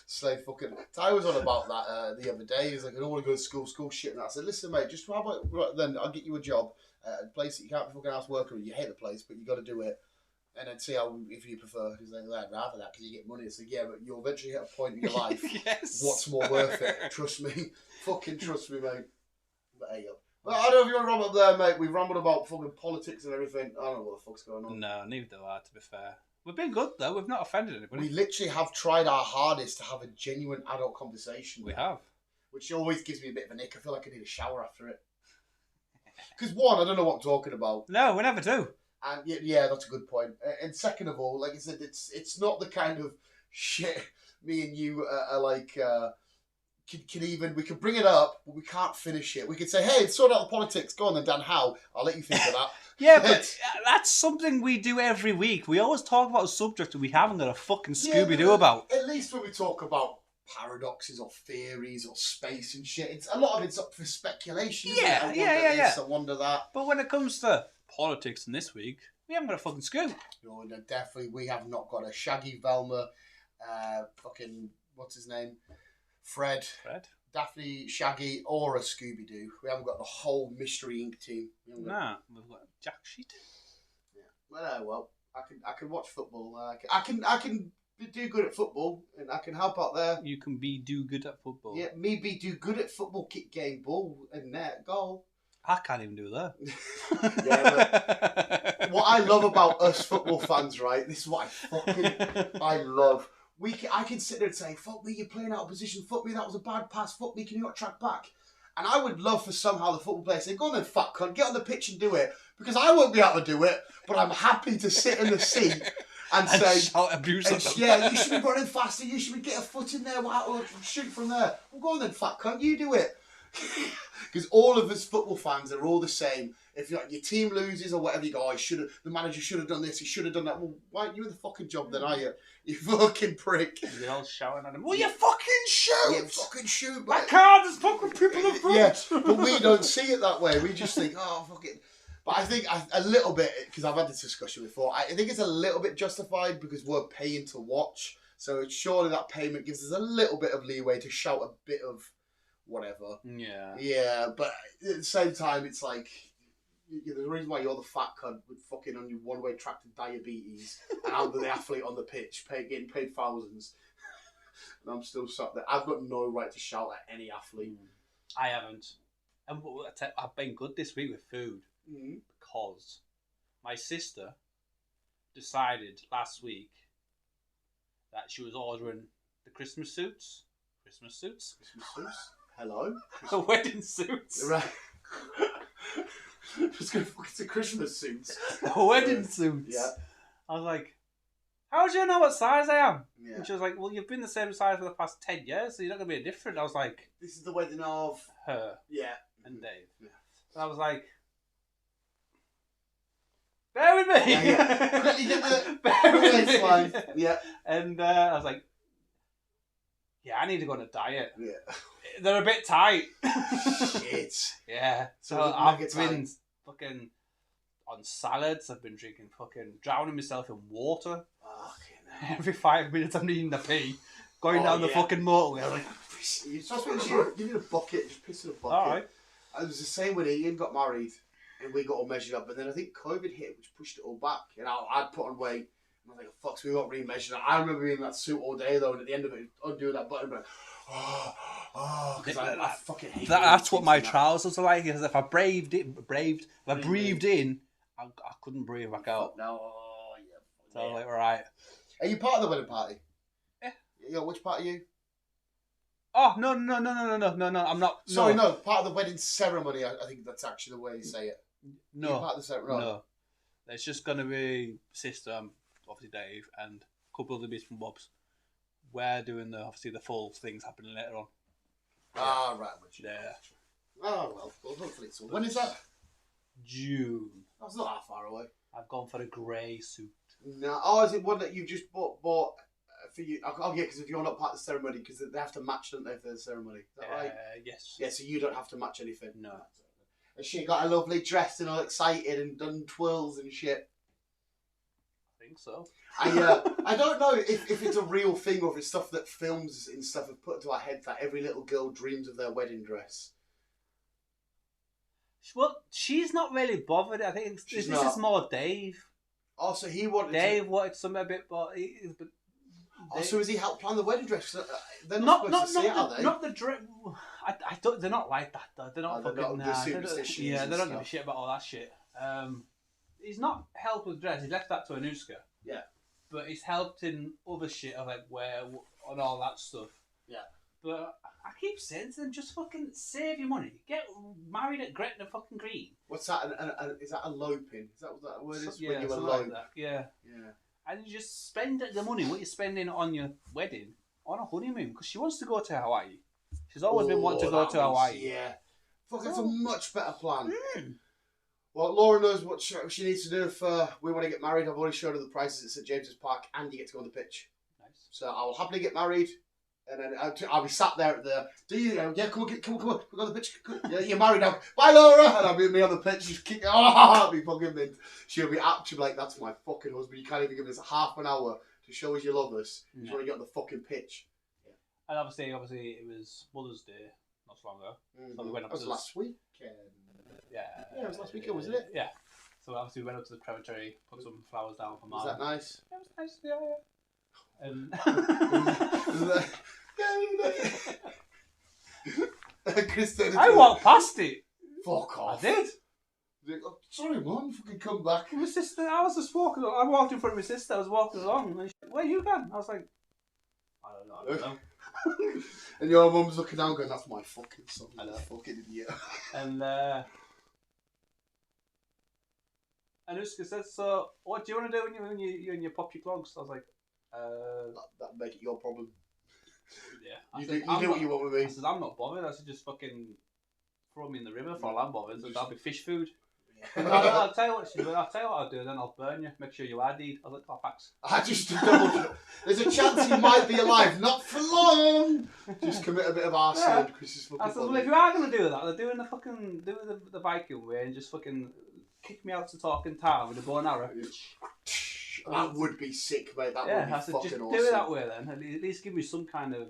S1: Slave fucking. Ty was on about that the other day. He was like, I don't want to go to school shit. And I said, listen, mate, just how about right, then I'll get you a job at a place that you can't be fucking ass worker. You hate the place, but you got to do it. And then see how if you prefer. He's like, I'd rather that because you get money. It's like, yeah, but you'll eventually hit a point in your life.
S2: Yes.
S1: What's more worth it? Trust me. Fucking trust me, mate. But hey, well, I don't know if you want to ramble up there, mate. We've rambled about fucking politics and everything. I don't know what the fuck's going on.
S2: No, neither do I, to be fair. We've been good, though. We've not offended anybody.
S1: We literally have tried our hardest to have a genuine adult conversation.
S2: We have.
S1: Which always gives me a bit of an ick. I feel like I need a shower after it. Because one, I don't know what I'm talking about.
S2: No, we never do.
S1: And yeah, that's a good point. And second of all, like I said, it's not the kind of shit me and you are like... we can bring it up, but we can't finish it. We could say, hey, sort out the politics. Go on then, Dan. How? I'll let you think of that.
S2: Yeah, but that's something we do every week. We always talk about a subject that we haven't got a fucking Scooby-Doo about.
S1: At least when we talk about paradoxes or theories or space and shit, a lot of it's up for speculation.
S2: Yeah,
S1: I wonder that.
S2: But when it comes to politics in this week, we haven't got a fucking scoop.
S1: No, definitely. We have not got a Shaggy, Velma, fucking, what's his name? Fred, Daphne, Shaggy, or a Scooby-Doo. We haven't got the whole Mystery Inc. team.
S2: Nah, we've got Jack Sheet.
S1: Yeah. Well, I can watch football. I can do good at football, and I can help out there.
S2: You can do good at football.
S1: Yeah, me do good at football, kick game, ball, and net, goal.
S2: I can't even do that.
S1: Yeah, but what I love about us football fans, right? This is what I love. I can sit there and say, fuck me, you're playing out of position. Fuck me, that was a bad pass. Fuck me, can you not track back? And I would love for somehow the football player to say, go on then, fat cunt, get on the pitch and do it. Because I won't be able to do it, but I'm happy to sit in the seat and say...
S2: shout abuse at them.
S1: Yeah, you should be running faster. You should be getting a foot in there. Or shoot from there. Well, go on then, fat cunt, you do it. Because all of us football fans are all the same. If your team loses or whatever, you go, the manager should have done this, he should have done that. Well, why aren't you in the fucking job then, are you? You fucking prick.
S2: They're all shouting at him, will you fucking shoot?
S1: Yeah, fucking shoot,
S2: I
S1: mate.
S2: can't, there's fucking people in front.
S1: Yeah, but we don't see it that way. We just think, oh, fuck it. But I think a little bit, because I've had this discussion before, I think it's a little bit justified because we're paying to watch. So surely that payment gives us a little bit of leeway to shout a bit of whatever.
S2: Yeah.
S1: Yeah, but at the same time, it's like, there's a reason why you're the fat cunt with fucking on your one-way track to diabetes and I'm the athlete on the pitch getting paid thousands. And I'm still sat there. I've got no right to shout at any athlete.
S2: I haven't. And I've been good this week with food because my sister decided last week that she was ordering the Christmas suits. Christmas suits?
S1: Hello?
S2: The wedding suits.
S1: Right. Just go fucking to Christmas suits.
S2: The wedding suits.
S1: Yeah.
S2: I was like, how do you know what size I am?
S1: Yeah.
S2: And she was like, well, you've been the same size for the past 10 years, so you're not going to be different. I was like...
S1: This is the wedding of...
S2: her.
S1: Yeah.
S2: And Dave.
S1: Yeah.
S2: And I was like... Bear with me!
S1: Yeah. Quickly get the...
S2: Bear with me!
S1: Line. Yeah.
S2: And I was like... Yeah, I need to go on a diet.
S1: Yeah.
S2: They're a bit tight.
S1: Shit.
S2: Yeah. So
S1: So
S2: I've been fucking on salads. I've been drowning myself in water.
S1: Okay.
S2: Every 5 minutes I'm needing a pee. Going down the fucking motorway. I'm like,
S1: You're supposed to give me a bucket, just piss in a bucket.
S2: alright.
S1: It was the same when Ian got married. and we got all measured up. But then I think COVID hit, which pushed it all back. And I'd put on weight. And I was like, fuck, so we got re-measured. I remember being in that suit all day, though, and at the end of it, undo that button, but because I fucking hate
S2: That's what my trousers are like. Is if I breathed in, I couldn't breathe back out.
S1: No,
S2: So I'm like, right.
S1: Are you part of the wedding party?
S2: Yeah.
S1: Yo, which part are you?
S2: Oh, no, I'm not.
S1: Sorry, no, part of the wedding ceremony. I think that's actually the way you say it.
S2: No.
S1: You're part of the ceremony?
S2: No. It's just going to be sister, obviously Dave, and a couple of the bits from Bob's. We're doing obviously the full things happening later on.
S1: Ah, right.
S2: Yeah.
S1: Oh, well, hopefully it's all. When is that?
S2: June.
S1: That's not that far away.
S2: I've gone for a grey suit.
S1: No. Oh, is it one that you just bought for you? Oh, yeah, because if you're not part of the ceremony, because they have to match, don't they, for the ceremony? Is that right?
S2: Yes.
S1: Yeah, so you don't have to match anything.
S2: No.
S1: And she got a lovely dress and all excited and done twirls and shit.
S2: I think so.
S1: I don't know if it's a real thing or if it's stuff that films and stuff have put into our heads that every little girl dreams of their wedding dress.
S2: Well, she's not really bothered. I think this is more Dave.
S1: Oh, so he wanted.
S2: Dave wanted something a bit, but
S1: so has he helped plan the wedding dress? They're not supposed to see it, are they?
S2: Not the dress. I don't. They're not like that though. They're not fucking.
S1: They
S2: don't give a shit about all that shit. He's not helped with dress. He left that to Anuska.
S1: Yeah.
S2: But he's helped in other shit of like where and all that stuff.
S1: Yeah.
S2: But I keep saying to them, just fucking save your money. Get married at Gretna fucking Green.
S1: What's that? Is that eloping? Is that what that word is?
S2: Yeah,
S1: when you elope?
S2: like that. Yeah.
S1: Yeah.
S2: And you just spend the money, what you're spending on your wedding, on a honeymoon. Because she wants to go to Hawaii. She's always been wanting to go to Hawaii.
S1: Yeah. Fuck, it's a much better plan. Well, Laura knows what she needs to do if we want to get married. I've already showed her the prices at St James's Park, and you get to go on the pitch.
S2: Nice.
S1: So I'll happily get married, and then I'll be sat there at the. Yeah, come on, we're on the pitch. Yeah, you're married now. Bye, Laura. And I'll be me on the pitch, just kicking. Oh, I'll be fucking mint. She'll be actually like, "That's my fucking husband. You can't even give us half an hour to show us you love us. You just want to get on the fucking pitch."
S2: Yeah. And obviously, it was Mother's Day not so long ago. So we went up
S1: that was last weekend.
S2: Yeah,
S1: it was last weekend, wasn't it?
S2: Yeah. So obviously we went up to the crematory, put some flowers down for Mum.
S1: Was that nice?
S2: Yeah, it was nice, yeah.
S1: Kristen,
S2: I walked past it.
S1: Fuck off.
S2: I did.
S1: Sorry, Mum, fucking come back.
S2: My sister, I was just walking. I walked in front of my sister. I was walking along, and she went, "Where you gone?" I was like, "I don't know."
S1: And your mum's looking down, going, "That's my fucking son."
S2: I know.
S1: Fucking idiot.
S2: And Anuska says, "So, what do you want to do when you pop your clogs?" I was like,
S1: That make it your problem.
S2: Yeah.
S1: You do what you want with me.
S2: I said, "I'm not bothered." I said, "Just fucking throw me in the river for all I'm bothered. So that'll be fish food." Yeah. I'll tell you what I'll do. Then I'll burn you. Make sure you are dead. I was like, "Oh, thanks."
S1: I just double. There's a chance he might be alive, not for long. Just commit a bit of arson because he's fucking.
S2: I said, "Well, if you are gonna do that, they're doing the Viking way and just fucking kick me out to talking town with a bow and arrow."
S1: That would be sick, mate. That would be
S2: I said,
S1: fucking
S2: just
S1: awesome.
S2: do it that way then. At least give me some kind of.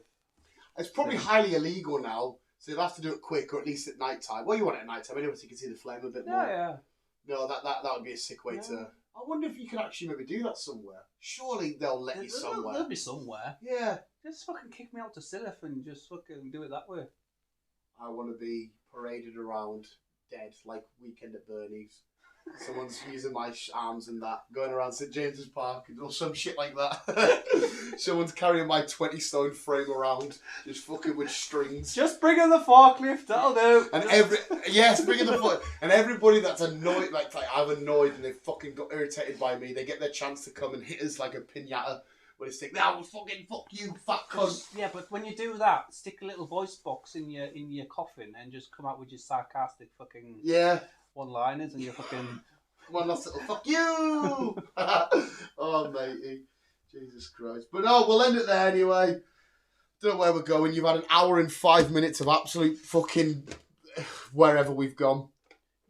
S1: It's probably highly illegal now, so you'll have to do it quick or at least at night time. Well, you want it at night time anyway, so you can see the flame a bit more.
S2: Yeah.
S1: No, that would be a sick way to. I wonder if you could actually maybe do that somewhere. Surely they'll let you somewhere.
S2: There'll be somewhere.
S1: Yeah.
S2: Just fucking kick me out to Silif and just fucking do it that way.
S1: I want to be paraded around dead like Weekend at Bernie's. Someone's using my arms and that, going around St James's Park or some shit like that. Someone's carrying my 20-stone frame around, just fucking with strings.
S2: Just bring in the forklift, that'll do.
S1: And bring in the forklift. And everybody that's annoyed, like I'm annoyed and they fucking got irritated by me, they get their chance to come and hit us like a piñata with a stick. Now fucking fuck you, fat cunt.
S2: Yeah, but when you do that, stick a little voice box in your coffin and just come out with your sarcastic fucking one-liners and your fucking
S1: one last little fuck you. Oh matey, Jesus Christ! But no, we'll end it there anyway. Don't know where we're going. You've had an hour and 5 minutes of absolute fucking wherever we've gone.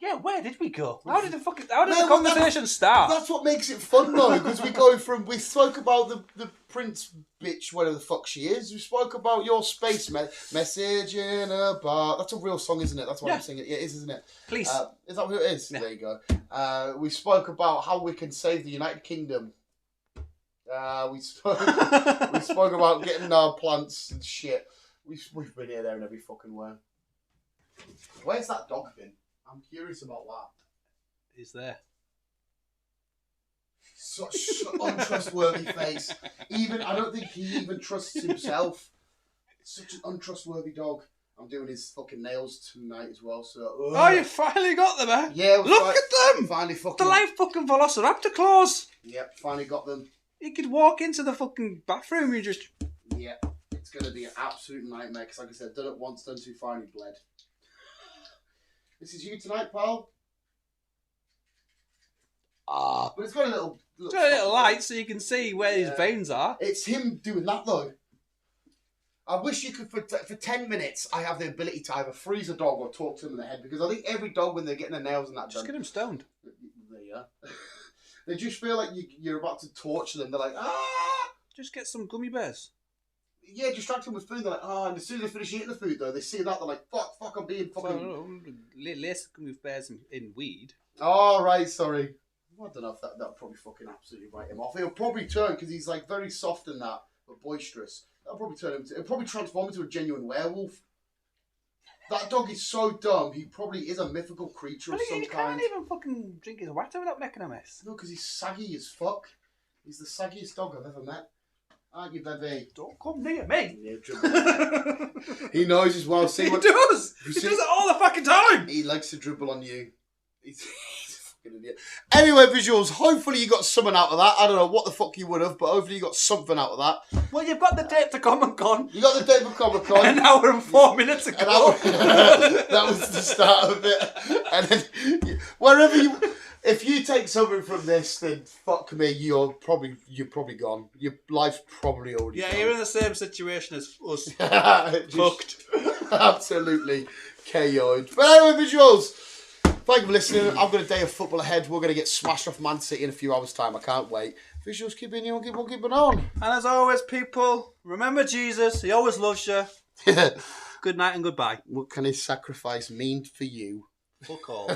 S2: Yeah, where did we go? How did the
S1: No,
S2: conversation start?
S1: That's what makes it fun though, because we spoke about the Prince bitch, whatever the fuck she is. We spoke about your space message in a bar. That's a real song, isn't it? That's what I'm singing. It is, isn't it?
S2: Please.
S1: Is that what it is? Yeah. There you go. We spoke about how we can save the United Kingdom. We spoke about getting our plants and shit. We've been here, there, and every fucking way. Where's that dog been? I'm curious about that.
S2: He's there.
S1: Such untrustworthy face. I don't think he even trusts himself. Such an untrustworthy dog. I'm doing his fucking nails tonight as well. So.
S2: Oh, you finally got them, eh?
S1: Yeah.
S2: Look at them.
S1: Finally fucking.
S2: The live fucking Velociraptor claws.
S1: Yep. Finally got them.
S2: You could walk into the fucking bathroom. You just.
S1: Yeah. It's gonna be an absolute nightmare because, like I said, done it once, done too far, and he bled. This is you tonight, pal. But it's got a little
S2: light so you can see where his veins are.
S1: It's him doing that though. I wish you could, for 10 minutes, I have the ability to either freeze a dog or talk to them in the head, because I think every dog, when they're getting their nails and that
S2: just
S1: done,
S2: get him stoned.
S1: There you are. They just feel like you're about to torture them. They're like, ah!
S2: Just get some gummy bears.
S1: Yeah, distract them with food. They're like, and as soon as they finish eating the food, though, they see that, they're like, fuck, I'm being fucking...
S2: Less gummy bears in weed.
S1: Oh, right, sorry. I don't know if that'll probably fucking absolutely write him off. He'll probably turn, because he's like very soft in that, but boisterous. That'll probably turn him it'll probably transform into a genuine werewolf. That dog is so dumb, he probably is a mythical creature of some kind. He
S2: can't even fucking drink his water without making a mess.
S1: No, because he's saggy as fuck. He's the saggiest dog I've ever met. Aren't you, baby?
S2: Don't come near me.
S1: Yeah, he knows as well. See,
S2: he does. He does it all the fucking time.
S1: He likes to dribble on you. He's a fucking idiot. Anyway, visuals. Hopefully you got something out of that. I don't know what the fuck you would have, but hopefully you got something out of that.
S2: Well, you've got the date to Comic-Con.
S1: You got the date for Comic-Con.
S2: An hour and 4 minutes ago.
S1: That was the start of it. And then wherever you... If you take something from this, then fuck me, you're probably gone. Your life's probably already gone.
S2: Yeah, you're in the same situation as us.
S1: Fucked. Absolutely KO'd. But anyway, visuals, thank you for listening. I've got a day of football ahead. We're going to get smashed off Man City in a few hours' time. I can't wait. Visuals, keep in you, keep on.
S2: And as always, people, remember Jesus. He always loves you. Good night and goodbye.
S1: What can his sacrifice mean for you?
S2: Fuck all.